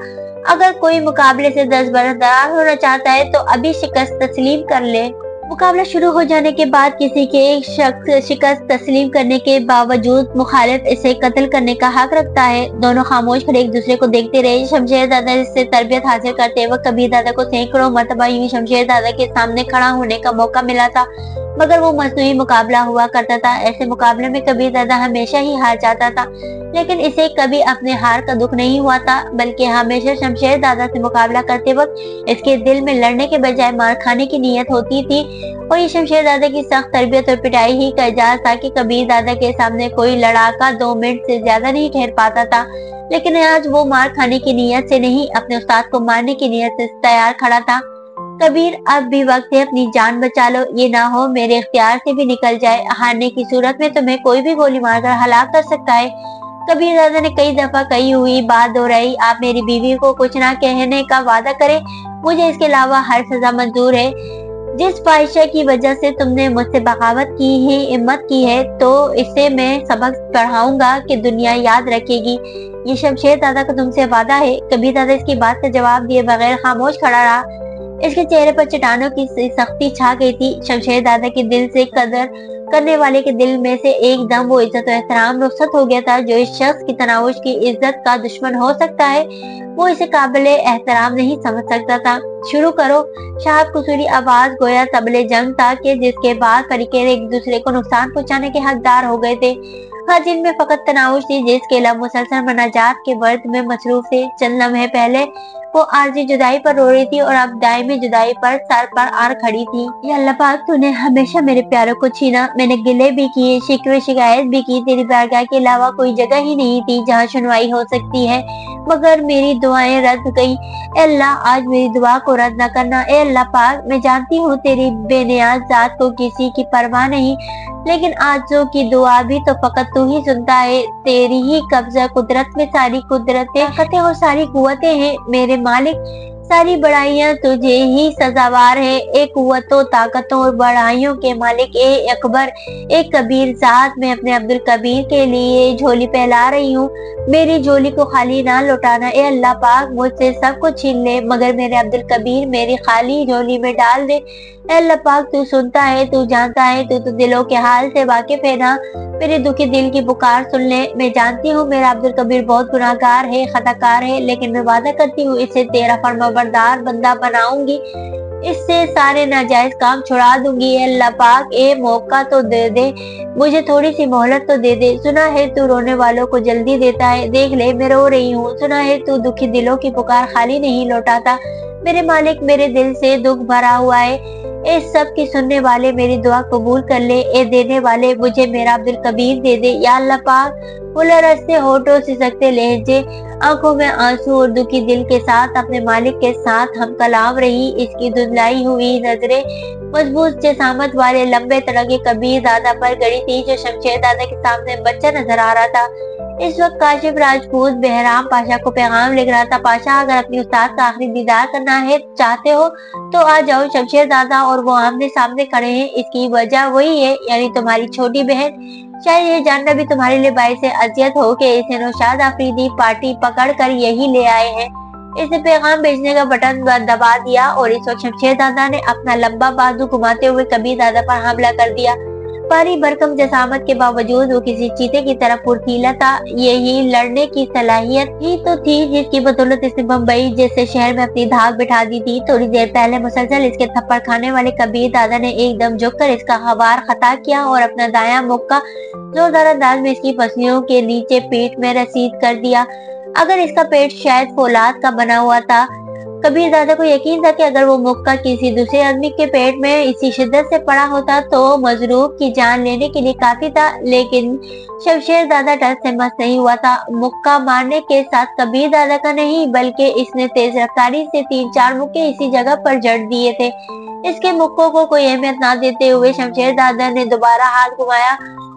S1: अगर कोई मुकाबले से 10 बरस दराज होना चाहता है तो अभी शिकस्त तस्लीम कर ले। मुकाबला शुरू हो जाने के बाद किसी के शिकस्त तस्लीम करने के बावजूद मुखालिफ इसे कत्ल करने का हक रखता है। दोनों खामोश खड़े एक दूसरे को देखते रहे। शमशेर दादा से तरबियत हासिल करते वक्त कबीर दादा को सैकड़ों मरतबा यूं शमशेर दादा के सामने खड़ा होने का मौका मिला था, मगर वो मसनूई मुकाबला हुआ करता था। ऐसे मुकाबले में कबीर दादा हमेशा ही हार जाता था, लेकिन इसे कभी अपने हार का दुख नहीं हुआ था, बल्कि हमेशा शमशेर दादा से मुकाबला करते वक्त इसके दिल में लड़ने के बजाय मार खाने की नीयत होती थी। और ये शमशेर दादा की सख्त तरबियत और पिटाई ही का इजाज़ था कि कबीर दादा के सामने कोई लड़ाका 2 मिनट से ज्यादा नहीं ठहर पाता था। लेकिन आज वो मार खाने की नीयत से नहीं, अपने उस्ताद को मारने की नीयत से तैयार खड़ा था। कबीर, अब भी वक्त है, अपनी जान बचा लो, ये ना हो मेरे इख्तियार से भी निकल जाए। हारने की सूरत में तुम्हें कोई भी गोली मारकर हलाक कर सकता है। कबीर दादा ने कई दफा कही हुई बात दोहराई, आप मेरी बीवी को कुछ ना कहने का वादा करें, मुझे इसके अलावा हर सजा मंजूर है। जिस ख्वाहिशा की वजह से तुमने मुझसे बगावत की है, हिम्मत की है, तो इससे मैं सबक पढ़ाऊंगा कि दुनिया याद रखेगी। ये शमशेर दादा का तुमसे वादा है। कबीर दादा इसकी बात का जवाब दिए बगैर खामोश खड़ा रहा। इसके चेहरे पर चट्टानों की सख्ती छा गई थी। शमशेर दादा के दिल से कदर करने वाले के दिल में से एकदम वो इज्जत और एहतराम रुखसत हो गया था। जो इस शख्स की तनावुश की इज्जत का दुश्मन हो सकता है, वो इसे काबिले एहतराम नहीं समझ सकता था। शुरू करो। शाहब कसूरी आवाज गोया तबले जंग था कि जिसके बाद फरीकें एक दूसरे को नुकसान पहुंचाने के हकदार हो गए थे। हाँ, जिनमें फकत तनावुश थी, जिसके लब मुसलसल मनाजात के वर्द में मसरूफ थे। चंद लम्हे पहले वो आरजी जुदाई पर रो रही थी और अब दायमी जुदाई पर सर पर आर खड़ी थी। या अल्लाह पाक, तूने हमेशा मेरे प्यारों को छीना। मैंने गिले भी किए, शिकवे शिकायत भी की। तेरी बारगाह के अलावा कोई जगह ही नहीं थी जहाँ सुनवाई हो सकती है, मगर मेरी दुआएं रद्द गई। ए अल्लाह, आज मेरी दुआ को रद्द न करना। ए अल्लाह पाक, मैं जानती हूँ तेरी बेनियाज जात को किसी की परवाह नहीं, लेकिन आजों की दुआ भी तो फकत तू ही सुनता है। तेरी ही कब्जा कुदरत में सारी कुदरतें, ताकतें और सारी कुव्वतें हैं। मेरे मालिक, सारी बड़ाइयाँ तुझे ही सजावार है। एक कुव्वतों, ताकतों और बड़ाइयों के मालिक ए अकबर, एक कबीर जात, मैं अपने अब्दुल कबीर के लिए झोली फैला रही हूँ। मेरी झोली को खाली ना लौटाना। ए अल्लाह पाक, मुझसे सब कुछ छीन ले, मगर मेरे अब्दुल कबीर मेरी खाली झोली में डाल दे। ए अल्लाह पाक, तू सुनता है, तू जानता है, तू तो दिलों के हाल से वाकिफ है ना। मेरे दुखी दिल की पुकार सुन ले। मैं जानती हूँ मेरा अब्दुल कबीर बहुत गुनाहगार है, खताकार है, लेकिन मैं वादा करती हूँ इसे तेरा फरमाबरदार बंदा बनाऊंगी। इससे सारे नाजायज काम छुड़ा दूंगी। अल्लाह पाक, ए मौका तो दे दे, मुझे थोड़ी सी मोहलत तो दे दे। सुना है तू रोने वालों को जल्दी देता है, देख ले मैं रो रही हूँ। सुना है तू दुखी दिलों की पुकार खाली नहीं लौटाता। मेरे मालिक, मेरे दिल से दुख भरा हुआ है। इस सब की सुनने वाले मेरी दुआ कबूल कर ले। ए देने वाले, मुझे मेरा अब्दुल कबीर दे दे। या अल्लाह पाक, फुला रस्ते होठों से सकते लहजे, आंखों में आंसू और दुखी दिल के साथ अपने मालिक के साथ हम कलाम रही। इसकी धुंधलाई हुई नजरें मजबूत जसामत वाले लंबे तड़के कबीर दादा पर गड़ी थी, जो शमशेर दादा के सामने बच्चा नजर आ रहा था। इस वक्त काशिफ राजपूत बहराम पाशा को पैगाम लिख रहा था। पाशा, अगर अपनी उस्ताद का आखिरी दीदार करना है चाहते हो तो आ जाओ। शमशेर दादा और वो आमने सामने खड़े हैं। इसकी वजह वही है, यानी तुम्हारी छोटी बहन। शायद ये जानना भी तुम्हारे लिए बाइस अजियत हो कि इसे नौशाद आफरीदी पार्टी पकड़ कर यही ले आए हैं। इसने पैगाम भेजने का बटन दबा दिया और इस वक्त शमशेर दादा ने अपना लंबा बाजू घुमाते हुए कबीर दादा पर हमला कर दिया। भारी भरकम जसामत के बावजूद वो किसी चीते की तरह फुर्तीला था। यही लड़ने की सलाहियत ही तो थी जिसकी बदौलत इसने बम्बई जैसे शहर में अपनी धाक बिठा दी थी। थोड़ी देर पहले मुसलसल इसके थप्पड़ खाने वाले कबीर दादा ने एकदम झुककर इसका हवार खता किया और अपना दायां मुक्का जोरदार अंदाज में इसकी पसलियों के नीचे पेट में रसीद कर दिया। अगर इसका पेट शायद फौलाद का बना हुआ था, कबीर दादा को यकीन था कि अगर वो मुक्का किसी दूसरे आदमी के पेट में इसी शिद्दत से पड़ा होता तो मजरूब की जान लेने के लिए काफी था। लेकिन शमशेर दादा डर से मस्त नहीं हुआ था। मुक्का मारने के साथ कबीर दादा का नहीं, बल्कि इसने तेज रफ्तारी से 3-4 मुक्के इसी जगह पर जड़ दिए थे। इसके मुक्कों को कोई अहमियत ना देते हुए शमशेर दादा ने दोबारा हाथ घुमाया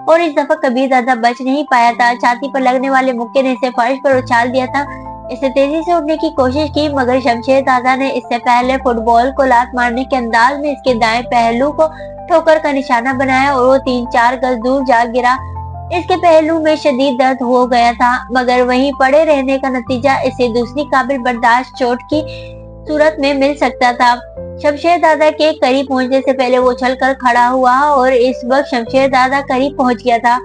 S1: और इस दफा कबीर दादा बच नहीं पाया था। छाती पर लगने वाले मुक्के ने इसे फर्श पर उछाल दिया था। इसे तेजी से उठने की कोशिश की, मगर शमशेर दादा ने इससे पहले फुटबॉल को लात मारने के अंदाज में इसके दाएं पहलू को ठोकर का निशाना बनाया और वो 3-4 गज दूर जा गिरा। इसके पहलू में शदीद दर्द हो गया था, मगर वहीं पड़े रहने का नतीजा इसे दूसरी काबिल बर्दाश्त चोट की सूरत में मिल सकता था। शमशेर दादा के करीब पहुंचने से पहले वो उछलकर खड़ा हुआ और इस वक्त शमशेर दादा करीब पहुंच गया था।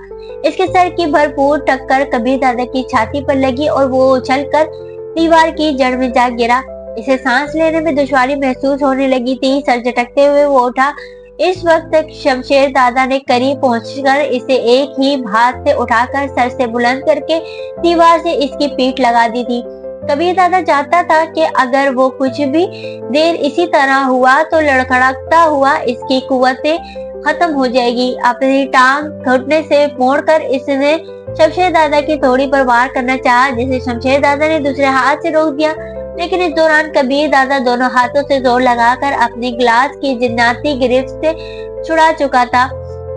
S1: इसके सर की भरपूर टक्कर कबीर दादा की छाती पर लगी और वो उछलकर दीवार की जड़ में जा गिरा। इसे सांस लेने में दुश्वारी महसूस होने लगी थी। सर झटकते हुए वो उठा। इस वक्त तक शमशेर दादा ने करीब पहुंचकर इसे एक ही हाथ से उठाकर सर से बुलंद करके दीवार से इसकी पीठ लगा दी थी। कबीर दादा चाहता था कि अगर वो कुछ भी देर इसी तरह हुआ तो लड़खड़ाता हुआ इसकी कुव्वतें खत्म हो जाएगी। अपनी टांग घुटने से मोड़कर इसने शमशेर दादा की थोड़ी पर वार करना चाहा, जिसे शमशेर दादा ने दूसरे हाथ से रोक दिया। लेकिन इस दौरान कबीर दादा दोनों हाथों से जोर लगाकर अपनी ग्लास की जिन्नाती गिरफ्त से छुड़ा चुका था।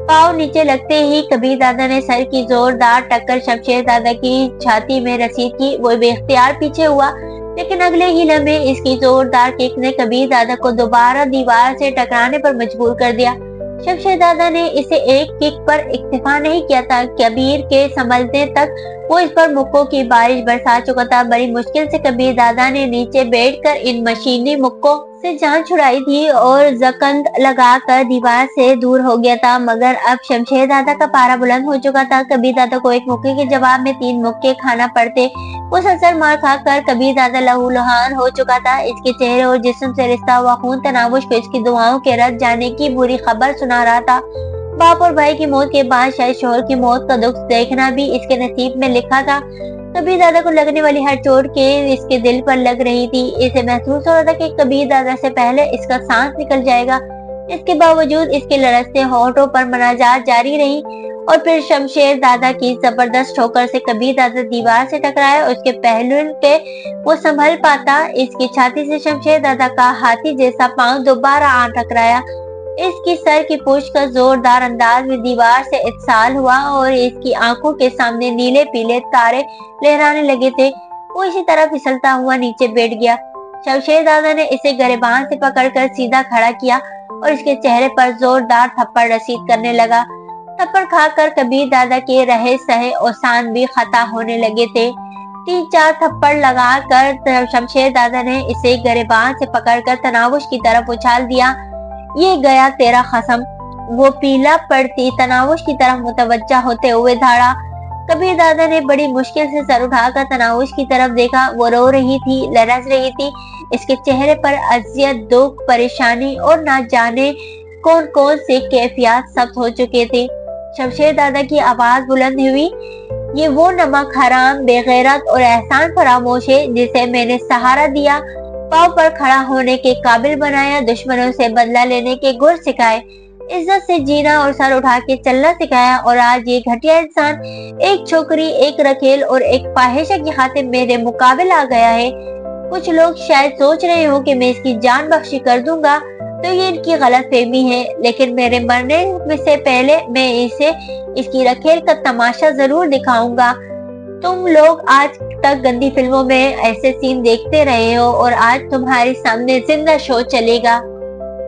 S1: पाँव नीचे लगते ही कबीर दादा ने सर की जोरदार टक्कर शमशेर दादा की छाती में रसीद की। वो बेख्तियार पीछे हुआ, लेकिन अगले ही लम्हे इसकी जोरदार किक ने कबीर दादा को दोबारा दीवार से टकराने पर मजबूर कर दिया। शमशेर दादा ने इसे एक किक पर इक्तिफा नहीं किया था। कबीर के संभलने तक वो इस पर मुक्कों की बारिश बरसा चुका था। बड़ी मुश्किल से कबीर दादा ने नीचे बैठकर इन मशीनी मुक्कों से जान छुड़ाई थी और जकंद लगाकर दीवार से दूर हो गया था। मगर अब शमशेर दादा का पारा बुलंद हो चुका था। कबीर दादा को एक मुक्के के जवाब में 3 मुक्के खाना पड़ते। वो ससर मार खाकर कबीर दादा लहूलुहान हो चुका था। इसके चेहरे और जिस्म से रिश्ता हुआ खून तनावुश को इसकी दुआओं के रद्द जाने की बुरी खबर सुना रहा था। बाप और भाई की मौत के बाद शायद शोहर की मौत का दुख देखना भी इसके नसीब में लिखा था। कबीर दादा को लगने वाली हर चोट के इसके दिल पर लग रही थी। इसे महसूस हो रहा था कि कबीर दादा से पहले इसका सांस निकल जाएगा। इसके बावजूद इसके लड़खड़ते होंठों पर मनाजात जारी रही और फिर शमशेर दादा की जबरदस्त ठोकर से कबीर दादा दीवार से टकराया। उसके पहलू पे वो संभल पाता, इसकी छाती से शमशेर दादा का हाथी जैसा पांव दोबारा आ टकराया। इसकी सर की पूंछ का जोरदार अंदाज में दीवार से इत्साल हुआ और इसकी आंखों के सामने नीले पीले तारे लहराने लगे थे। वो इसी तरह फिसलता हुआ नीचे बैठ गया। शमशेर दादा ने इसे गरेबान से पकड़कर सीधा खड़ा किया और इसके चेहरे पर जोरदार थप्पड़ रसीद करने लगा। थप्पड़ खाकर कबीर दादा के रहे सहे औसान भी खता होने लगे थे। 3-4 थप्पड़ लगाकर शमशेर दादा ने इसे गरेबान से पकड़कर तनावुश की तरफ उछाल दिया। ये गया तेरा खसम, वो पीला पड़ती तनावुश की तरफ मुतवज्जा होते हुए धाड़ा। कबीर दादा ने बड़ी मुश्किल से सर उठाकर तनावुश की तरफ देखा। वो रो रही थी, लरज रही थी। इसके चेहरे पर अजियत, दुख, परेशानी और ना जाने कौन कौन से कैफियत सब्त हो चुके थे। शमशेर दादा की आवाज बुलंद हुई, ये वो नमक हराम, बेगैरत और एहसान फरामोश है जिसे मैंने सहारा दिया, पांव पर खड़ा होने के काबिल बनाया, दुश्मनों से बदला लेने के गुर सिखाए, इज्जत से जीना और सर उठा के चलना सिखाया। और आज ये घटिया इंसान एक छोकरी, एक रखेल और एक फाहिशा की खातिर मेरे मुकाबले आ गया है। कुछ लोग शायद सोच रहे हो कि मैं इसकी जान बख्शी कर दूंगा, तो ये इनकी गलतफहमी है। लेकिन मेरे मरने से पहले मैं इसे इसकी रखेल का तमाशा जरूर दिखाऊंगा। तुम लोग आज तक गंदी फिल्मों में ऐसे सीन देखते रहे हो और आज तुम्हारे सामने जिंदा शो चलेगा।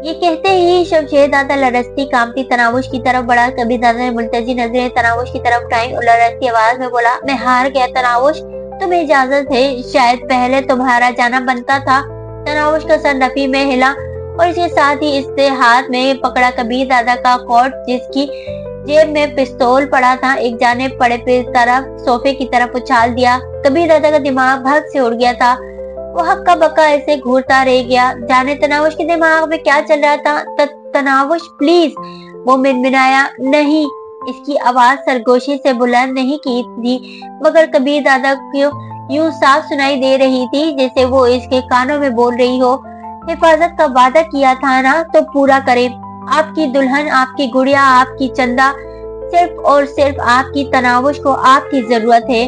S1: ये कहते ही शमशेर दादा लरजती कांपती तनावुश की तरफ बढ़ा। कबीर दादा ने मुल्तजी नजरें तनावुश की तरफ उठाई और लरजती आवाज में बोला, मैं हार गया तनावुश, तुम्हें इजाजत है, शायद पहले तुम्हारा जाना बनता था। तनावुश का सर नफी में हिला और इसके साथ ही इससे हाथ में पकड़ा कबीर दादा का कोट, जिसकी जेब में पिस्तौल पड़ा था, एक जाने पड़े तरफ सोफे की तरफ उछाल दिया। कबीर दादा का दिमाग भग से उड़ गया था। वो हक्का बक्का ऐसे घूरता रह गया, जाने तनावुश के दिमाग में क्या चल रहा था। तनावुश प्लीज, वो मिनमिनाया। नहीं, इसकी आवाज सरगोशी से बुलंद नहीं की थी, मगर कबीर दादा को यूं साफ सुनाई दे रही थी जैसे वो इसके कानों में बोल रही हो। हिफाजत का वादा किया था ना, तो पूरा करें। आपकी दुल्हन, आपकी गुड़िया, आपकी चंदा, सिर्फ और सिर्फ आपकी तनावुश को आपकी जरूरत है।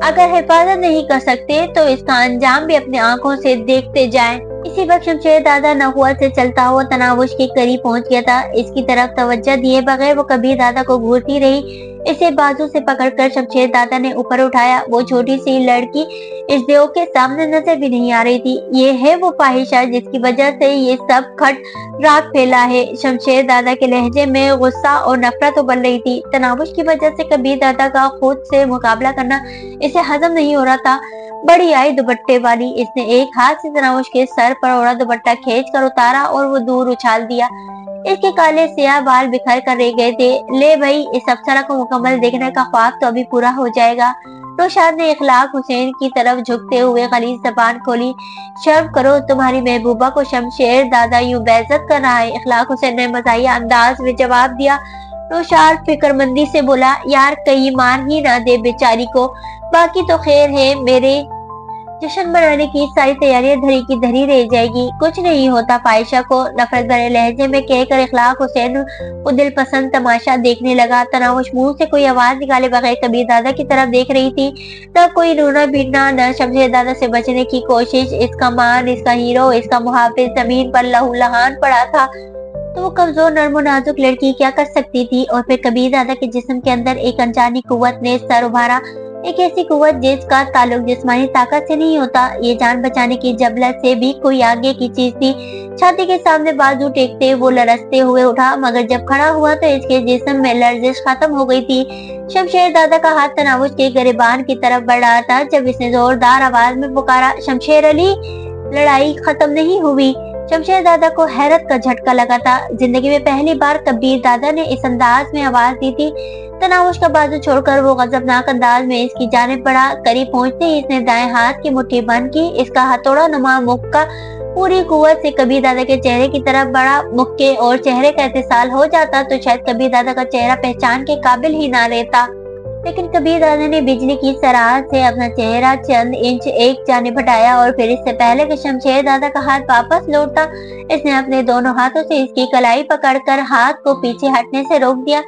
S1: अगर हिफाजत नहीं कर सकते तो इसका अंजाम भी अपने आंखों से देखते जाएं। इसी वक्त शमशेर दादा नहुअत से चलता हुआ तनावुश के करीब पहुंच गया था। इसकी तरफ तवज्जो दिए बगैर वो कबीर दादा को घूरती रही। इसे बाजू से पकड़कर शमशेर दादा ने ऊपर उठाया। वो छोटी सी लड़की इस देव के सामने नजर भी नहीं आ रही थी। ये है वो फाहिशा जिसकी वजह से ये सब खट राग फैला है। शमशेर दादा के लहजे में गुस्सा और नफरत उबल रही थी। तनावुश की वजह से कबीर दादा का खुद से मुकाबला करना इसे हजम नहीं हो रहा था। बड़ी आई दुपट्टे वाली। इसने एक हाथ से तनावुश के सर पर ओढ़ा दुपट्टा खींच कर उतारा और वो दूर उछाल दिया। इसके काले सियाह बाल बिखर कर रह गए थे। ले भाई, इस अप्सरा को मुकम्मल देखने का ख्वाब तो अभी पूरा हो जाएगा। रोशाद ने इखलाक हुसैन की तरफ झुकते हुए गलीज जबान खोली। शर्म करो, तुम्हारी महबूबा को शमशेर दादा यूं बेइज्जत कर रहा है। इखलाक हुसैन ने मज़ाहिया अंदाज में जवाब दिया। रोशाद फिक्रमंदी से बोला, यार कहीं मार ही ना दे बेचारी को, बाकी तो खैर है। मेरे जश्न मनाने की सारी तैयारियां धरी की धरी रह जाएगी। कुछ नहीं होता फाहिशा को, नफरत भरे लहजे में कहकर इखलाक हुसैन वो दिल पसंद तमाशा देखने लगा। तनावुश मुंह से कोई आवाज निकाले बगैर कबीर दादा की तरफ देख रही थी। न कोई रोना पीटना, न शमशेर दादा से बचने की कोशिश। इसका मान, इसका हीरो, इसका मुहाफिज जमीन पर लहूलुहान पड़ा था। तो वो कमजोर नर्म नाजुक लड़की क्या कर सकती थी। और फिर कबीर दादा के जिस्म के अंदर एक अनजानी कुव्वत ने सर उभारा। एक ऐसी कुव्वत जिसका ताल्लुक जिस्मानी ताकत से नहीं होता, ये जान बचाने की जबलत से भी कोई आगे की चीज थी। छाती के सामने बाजू टेकते वो लरसते हुए उठा, मगर जब खड़ा हुआ तो इसके जिस्म में लर्जिश खत्म हो गई थी। शमशेर दादा का हाथ तनावुश के गिरबान की तरफ बढ़ रहा था जब इसने जोरदार आवाज में पुकारा, शमशेर अली। लड़ाई खत्म नहीं हुई। शमशेर दादा को हैरत का झटका लगा था। जिंदगी में पहली बार कबीर दादा ने इस अंदाज में आवाज दी थी। तनावुश का बाजू छोड़कर वो गजबनाक अंदाज में इसकी जानिब बढ़ा। करीब पहुंचते ही इसने दाएं हाथ की मुट्ठी बंद की। इसका हथौड़ा नुमा मुक्का पूरी कुव्वत से कबीर दादा के चेहरे की तरफ बढ़ा। मुक्के और चेहरे का इत्तिसाल हो जाता तो शायद कबीर दादा का चेहरा पहचान के काबिल ही ना रहता, लेकिन कबीर दादा ने बिजली की सराहत से अपना चेहरा चंद इंच एक जानिब हटाया और फिर इससे पहले कि शमशेर दादा का हाथ वापस लौटा, इसने अपने दोनों हाथों से इसकी कलाई पकड़कर हाथ को पीछे हटने से रोक दिया।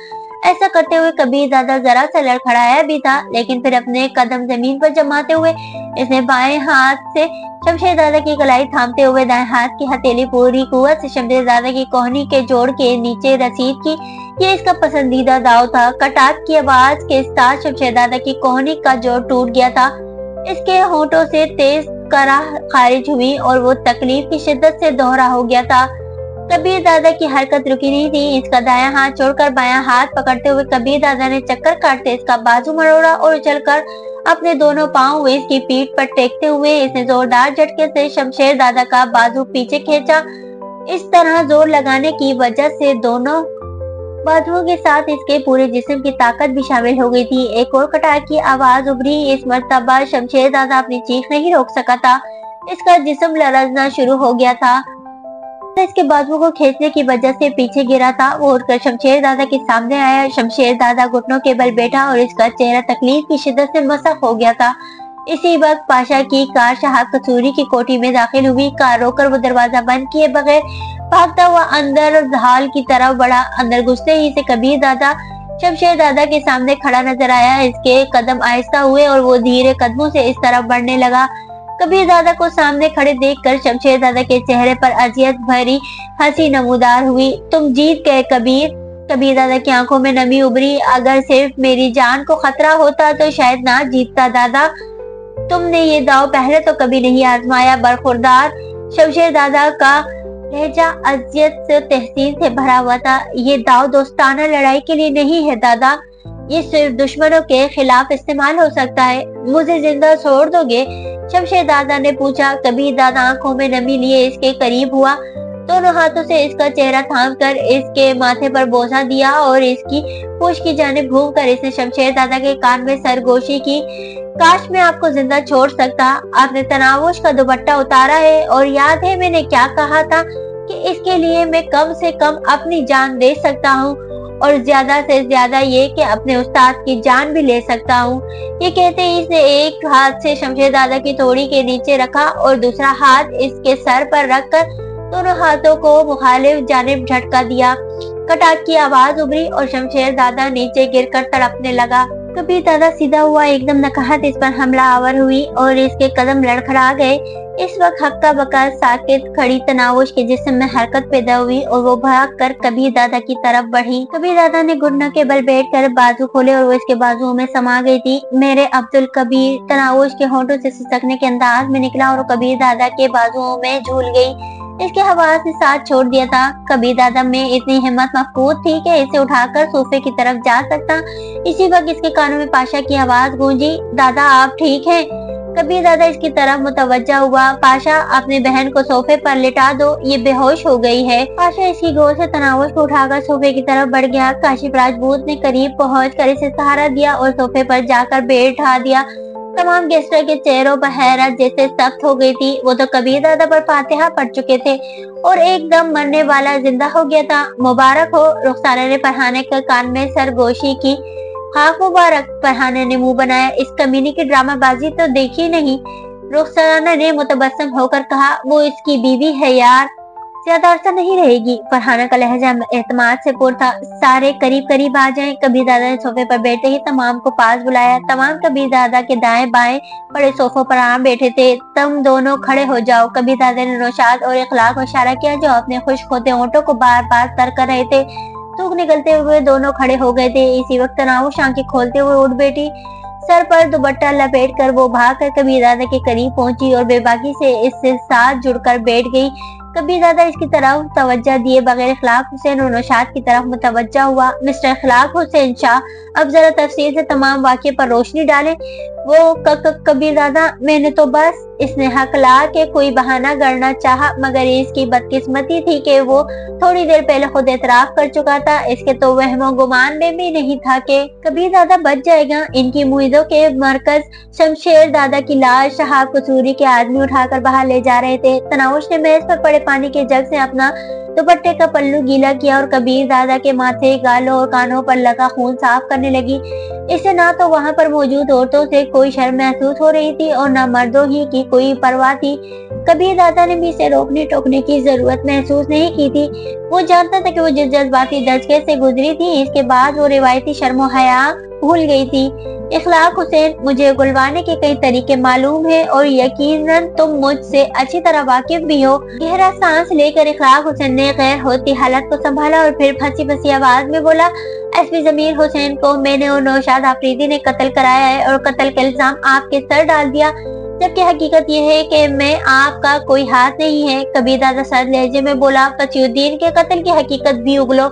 S1: ऐसा करते हुए कबीर दादा जरा सा लड़खड़ाया भी था, लेकिन फिर अपने कदम जमीन पर जमाते हुए इसने बाएं हाथ से शमशेर दादा की कलाई थामते हुए दाएं हाथ की हथेली पूरी कुव्वत से शमशेर दादा की कोहनी के जोड़ के नीचे रसीद की। ये इसका पसंदीदा दाव था। कटाक की आवाज के साथ शमशेर दादा की कोहनी का जोड़ टूट गया था। इसके होंठों से तेज कराह खारिज हुई और वो तकलीफ की शिद्दत से दोहरा हो गया था। कबीर दादा की हरकत रुकी नहीं थी। इसका दायां हाथ छोड़कर बायां हाथ पकड़ते हुए कबीर दादा ने चक्कर काटते इसका बाजू मरोड़ा और उछलकर अपने दोनों पांव इसकी पीठ पर टेकते हुए इसने जोरदार झटके से शमशेर दादा का बाजू पीछे खींचा। इस तरह जोर लगाने की वजह से दोनों बाजुओं के साथ इसके पूरे जिस्म की ताकत भी शामिल हो गई थी। एक और कटार की आवाज उभरी। इस मर्तबा शमशेर दादा अपनी चीख नहीं रोक सका था। इसका जिस्म लरजना शुरू हो गया था। इसके बाजुओं को खींचने की वजह से पीछे गिरा था। वो उठकर शमशेर दादा के सामने आया। शमशेर दादा घुटनों के बल बैठा और इसका चेहरा तकलीफ की शिद्दत से मसक हो गया था। इसी वक्त पाशा की कार शहाब कसूरी की कोठी में दाखिल हुई। कार रोकर वो दरवाजा बंद किए बगैर भागता हुआ अंदर हाल की तरफ बढ़ा। अंदर घुसते ही से कबीर दादा शमशेर दादा के सामने खड़ा नजर आया। इसके कदम आहिस्ता हुए और वो धीरे कदमों से इस तरफ बढ़ने लगा। कबीर दादा को सामने खड़े देखकर शमशेर दादा के चेहरे पर अजियत भरी हंसी नमूदार हुई। तुम जीत गए कबीर। कबीर दादा की आंखों में नमी उभरी। अगर सिर्फ मेरी जान को खतरा होता तो शायद ना जीतता दादा। तुमने ये दाव पहले तो कभी नहीं आजमाया। बरखुरदार शमशेर दादा का लहजा अजियत से तहसीन से भरा हुआ था। ये दाव दोस्ताना लड़ाई के लिए नहीं है दादा, ये सिर्फ दुश्मनों के खिलाफ इस्तेमाल हो सकता है। मुझे जिंदा छोड़ दोगे? शमशेर दादा ने पूछा। कबीर दादा आंखों में नमी लिए इसके करीब हुआ। दोनों हाथों से इसका चेहरा थामकर इसके माथे पर बोसा दिया और इसकी पूंछ की जानिब घूमकर इसने शमशेर दादा के कान में सरगोशी की। काश मैं आपको जिंदा छोड़ सकता। आपने तनावुश का दुपट्टा उतारा है और याद है मैंने क्या कहा था कि इसके लिए मैं कम से कम अपनी जान दे सकता हूँ और ज्यादा से ज्यादा ये कि अपने उस्ताद की जान भी ले सकता हूँ। ये कहते ही इसने एक हाथ से शमशेर दादा की थोड़ी के नीचे रखा और दूसरा हाथ इसके सर पर रखकर दोनों हाथों को मुखालिफ जानिब झटका दिया। कटाक की आवाज उभरी और शमशेर दादा नीचे गिरकर तड़पने लगा। कबीर दादा सीधा हुआ, एकदम नकाहत इस पर हमला आवर हुई और इसके कदम लड़खड़ा गए। इस वक्त हक्का बक्का साकित खड़ी तनावुश के जिस्म में हरकत पैदा हुई और वो भाग कर कबीर दादा की तरफ बढ़ी। कबीर दादा ने घुटनों के बल बैठकर बाजू खोले और वो इसके बाजुओं में समा गई थी। मेरे अब्दुल कबीर तनावुश के होंठों से सिसकने के अंदाज में निकला और कबीर दादा के बाजुओं में झूल गई। इसके हवास ने साथ छोड़ दिया था। कबीर दादा में इतनी हिम्मत मफकूद थी कि इसे उठाकर सोफे की तरफ जा सकता। इसी वक्त इसके कानों में पाशा की आवाज गूंजी, दादा आप ठीक हैं? कबीर दादा इसकी तरफ मुतवज्जा हुआ। पाशा अपनी बहन को सोफे पर लिटा दो, ये बेहोश हो गई है। पाशा इसकी गोद से तनावुश को उठाकर सोफे की तरफ बढ़ गया। काशिफ राजपूत ने करीब पहुंचकर इसे सहारा दिया और सोफे पर जाकर बैठा दिया। तमाम गेस्टों के चेहरों पर हैरत जैसे सख्त हो गई थी। वो तो कबीर दादा पर फातिहा पढ़ चुके थे और एकदम मरने वाला जिंदा हो गया था। मुबारक हो। रुखसाना ने फरहाने के कान में सरगोशी की। खाक मुबारक। फरहाने ने मुंह बनाया, इस कमीने की ड्रामाबाजी तो देखी नहीं। रुखसाना ने मुतबस्सम होकर कहा, वो इसकी बीवी है यार, ज्यादा अरसा नहीं रहेगी। फरहाना का लहजा एतमाद से पुर था। सारे करीब करीब आ जाएं। कबीर दादा ने सोफे पर बैठे ही तमाम को पास बुलाया। तमाम कबीर दादा के दाएं बाएं पड़े सोफों पर आराम बैठे थे। तुम दोनों खड़े हो जाओ। कबीर दादा ने नौशाद और इखलाक को इशारा किया जो अपने खुश्क होते होंठों को बार बार तर कर रहे थे। थूक निकलते हुए दोनों खड़े हो गए थे। इसी वक्त तनावुश आंखें खोलते हुए उठ बैठी। सर पर दुपट्टा लपेटकर वो भागकर कबीर दादा के करीब पहुंची और बेबाकी से इससे साथ जुड़कर बैठ गई। कबीर दादा इसकी तरफ तवज्जो दिए बगैर इखलाक हुसैन और नौशाद की तरफ मुतवज्जा हुआ। मिस्टर इखलाक हुसैन शाह, अब जरा तफसील से तमाम वाक़े पर रोशनी डालें। वो कबीर दादा, मैंने तो बस इसने हकला के कोई बहाना गढ़ना चाहा, मगर इसकी बदकिस्मती थी कि वो थोड़ी देर पहले खुद एतराफ कर चुका था। इसके तो वहमो गुमान में भी नहीं था कि कबीर दादा बच जाएगा। इनकी मुइदों के मरकज शमशेर दादा की लाश शहाब कसूरी के आदमी उठाकर बाहर ले जा रहे थे। तनाउश ने मेज पर पड़े पानी के जग से अपना दुपट्टे का पल्लू गीला किया और कबीर दादा के माथे, गालों और कानों पर लगा खून साफ करने लगी। इसे ना तो वहां पर मौजूद औरतों से कोई शर्म महसूस हो रही थी और न मर्दों ही की कोई परवाह थी। कबीर दादा ने भी इसे रोकने टोकने की जरूरत महसूस नहीं की थी। वो जानता था कि वो जिस जज्बाती दर्जके से गुजरी थी, इसके बाद वो रिवायती शर्म हया भूल गई थी। इखलाक हुसैन, मुझे गुलवाने के कई तरीके मालूम है और यकीनन तुम मुझसे अच्छी तरह वाकिफ भी हो। गहरा सांस लेकर इखलाक हुसैन ने गैर होती हालत को संभाला और फिर फंसी फंसी आवाज में बोला, एसपी जमीर हुसैन को मैंने और नौशाद आफरीदी ने कत्ल कराया है और कत्ल का इल्जाम आपके सर डाल दिया, जबकि हकीकत यह है कि मैं आपका कोई हाथ नहीं है। कबीर दादा सर लहजे में बोला, फसीउद्दीन के कत्ल की हकीकत भी उगलो।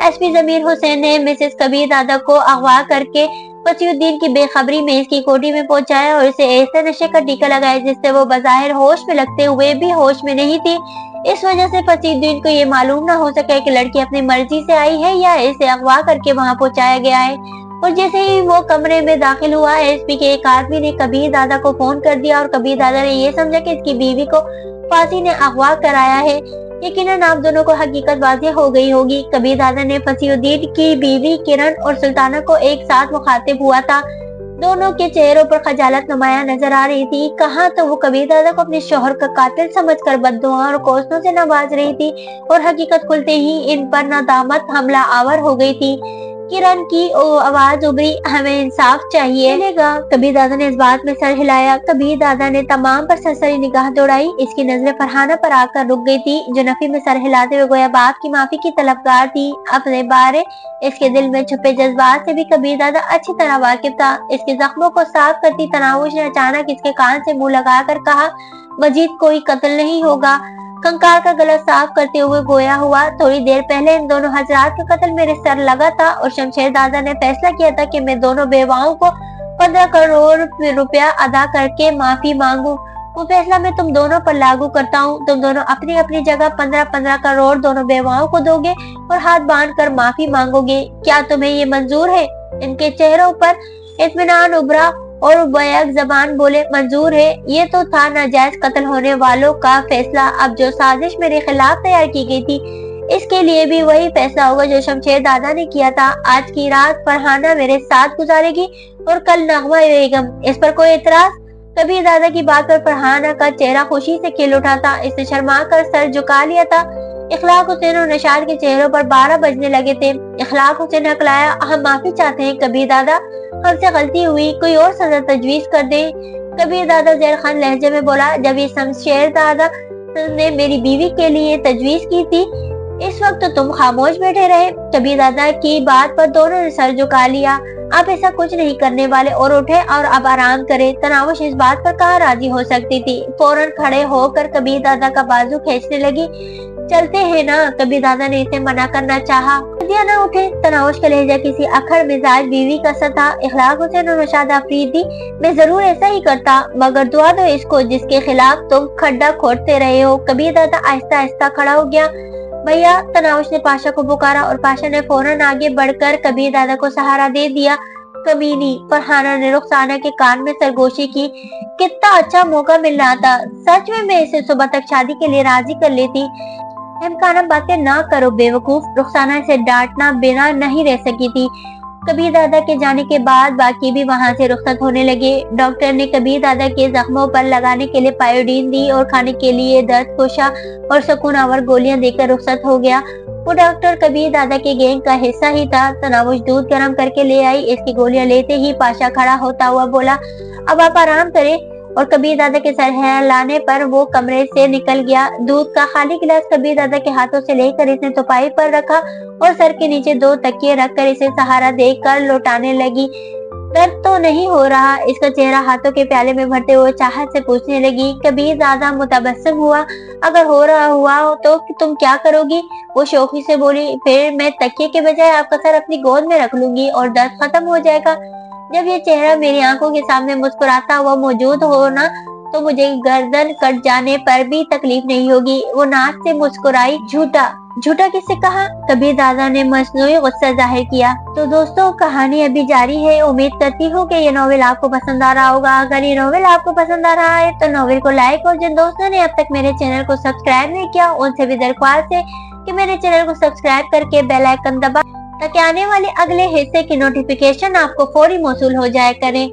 S1: एसपी जमीर हुसैन ने मिसेस कबीर दादा को अगवा करके फसीउद्दीन की बेखबरी में इसकी कोठी में पहुंचाया और इसे ऐसे नशे का टीका लगाया जिससे वो बज़ाहिर होश में लगते हुए भी होश में नहीं थी। इस वजह से फसीउद्दीन को ये मालूम न हो सके कि लड़की अपनी मर्जी से आई है या इसे अगवा करके वहां पहुंचाया गया है। और जैसे ही वो कमरे में दाखिल हुआ, एसपी के एक आदमी ने कबीर दादा को फोन कर दिया और कबीर दादा ने ये समझा कि इसकी बीवी को फांसी ने अगवा कराया है। यकीनन आप दोनों को हकीकत वाज़ेह हो गई होगी। कबीर दादा ने फसीउद्दीन की बीवी किरण और सुल्ताना को एक साथ मुखातिब हुआ था। दोनों के चेहरों पर खजालत नुमाया नजर आ रही थी। कहाँ तो वो कबीर दादा को अपने शोहर का कातिल समझकर बद्दुआ और कोसों से नवाज रही थी और हकीकत खुलते ही इन पर नादामत हमला आवर हो गई थी। किरण की आवाज उभरी, हमें इंसाफ चाहिए। चलेगा। कबीर दादा ने इस बात में सर हिलाया। कबीर दादा ने तमाम पर सरसरी निगाह दौड़ाई। इसकी नजरें फरहाना पर आकर रुक गई थी, जो नफी में सर हिलाते हुए गोया बाप की माफी की तलबगार थी। अपने बारे इसके दिल में छुपे जज्बात से भी कबीर दादा अच्छी तरह वाकिफ था। इसके जख्मों को साफ करती तनावुश ने अचानक इसके कान से मुंह लगाकर कहा, मजीद कोई कत्ल नहीं होगा। कंकार का गला साफ करते हुए गोया हुआ, थोड़ी देर पहले इन दोनों हजरात का कत्ल मेरे सर लगा था और शमशेर दादा ने फैसला किया था कि मैं दोनों बेवाओं को 15 करोड़ रुपया अदा करके माफी मांगू। वो फैसला मैं तुम दोनों पर लागू करता हूँ। तुम दोनों अपनी अपनी जगह 15-15 करोड़ दोनों बेवाओं को दोगे और हाथ बांध कर माफी मांगोगे। क्या तुम्हें ये मंजूर है? इनके चेहरों पर इत्मीनान उभरा और बैक जबान बोले, मंजूर है। ये तो था नाजायज कत्ल होने वालों का फैसला। अब जो साजिश मेरे खिलाफ तैयार की गई थी, इसके लिए भी वही फैसला होगा जो शमशेर दादा ने किया था। आज की रात फरहाना मेरे साथ गुजारेगी और कल नगमा बेगम। इस पर कोई इतराज? कबीर दादा की बात पर फरहाना का चेहरा खुशी से खिल उठा था। इसने शर्मा कर सर झुका लिया था। इखलाक हुसैन और नशाद के चेहरों पर 12 बजने लगे थे। इखलाक हुसैन ने हकलाया, हम माफी चाहते हैं कबीर दादा, हमसे गलती हुई, कोई और सजा तजवीज कर दे। कबीर दादा ज़हर खान लहजे में बोला, जब ये शमशेर दादा ने मेरी बीवी के लिए तजवीज की थी, इस वक्त तो तुम खामोश बैठे रहे। कबीर दादा की बात पर दोनों ने सर झुका लिया। आप ऐसा कुछ नहीं करने वाले और उठे और अब आराम करें। तनावुश इस बात पर कहाँ राजी हो सकती थी। फौरन खड़े होकर कबीर दादा का बाजू खींचने लगी। चलते हैं ना, कबीर दादा ने इसे मना करना चाहा। दिया ना उठे। तनावुश का लहजा किसी अखड़ मिजाज बीवी का सा था। इखलाक हुसैन और नौशाद आफरीदी, मैं जरूर ऐसा ही करता, मगर दुआ दो इसको जिसके खिलाफ तुम खड्डा खोदते रहे हो। कबीर दादा आहिस्ता आहिस्ता खड़ा हो गया। भैया, तनावुश ने पाशा को पुकारा और पाशा ने फौरन आगे बढ़कर कबीर दादा को सहारा दे दिया। कमीनी, फरहाना ने रुखसाना के कान में सरगोशी की। कितना अच्छा मौका मिल रहा था, सच में मैं इसे सुबह तक शादी के लिए राजी कर लेती। अहमकाना बातें ना करो बेवकूफ, रुखसाना से डांटना बिना नहीं रह सकी थी। कबीर दादा के जाने के बाद बाकी भी वहां से रुखसत होने लगे। डॉक्टर ने कबीर दादा के जख्मों पर लगाने के लिए पायोडीन दी और खाने के लिए दर्द कोशा और सुकून आवर गोलियां देकर रुखसत हो गया। वो डॉक्टर कबीर दादा के गैंग का हिस्सा ही था। तनावुश दूध गर्म करके ले आई। इसकी गोलियां लेते ही पाशा खड़ा होता हुआ बोला, अब आप आराम करें। और कबीर दादा के सर हिलाने पर वो कमरे से निकल गया। दूध का खाली गिलास कबीर दादा के हाथों से लेकर इसने चौपाई पर रखा और सर के नीचे 2 तकिए रखकर इसे सहारा देकर लौटाने लगी। दर्द तो नहीं हो रहा? इसका चेहरा हाथों के प्याले में भरते हुए चाहत से पूछने लगी। कबीर दादा मुतबस्सम हुआ। अगर हो रहा हुआ तो तुम क्या करोगी? वो शौकी से बोली, फिर मैं तकिए के बजाय आपका सर अपनी गोद में रख लूंगी और दर्द खत्म हो जाएगा। जब ये चेहरा मेरी आंखों के सामने मुस्कुराता हुआ मौजूद हो ना, तो मुझे गर्दन कट जाने पर भी तकलीफ नहीं होगी। वो नाक से मुस्कुराई। झूठा? झूठा किससे कहा? कबीर दादा ने मसनूई गुस्सा जाहिर किया। तो दोस्तों, कहानी अभी जारी है। उम्मीद करती हूँ कि ये नॉवेल आपको पसंद आ रहा होगा। अगर ये नॉवेल आपको पसंद आ रहा है तो नॉवेल को लाइक, और जिन दोस्तों ने अब तक मेरे चैनल को सब्सक्राइब नहीं किया उनसे भी दरख्वास्त है कि मेरे चैनल को सब्सक्राइब करके बेल आइकन दबा, ताकि आने वाले अगले हिस्से की नोटिफिकेशन आपको फौरी मौसूल हो जाया करे।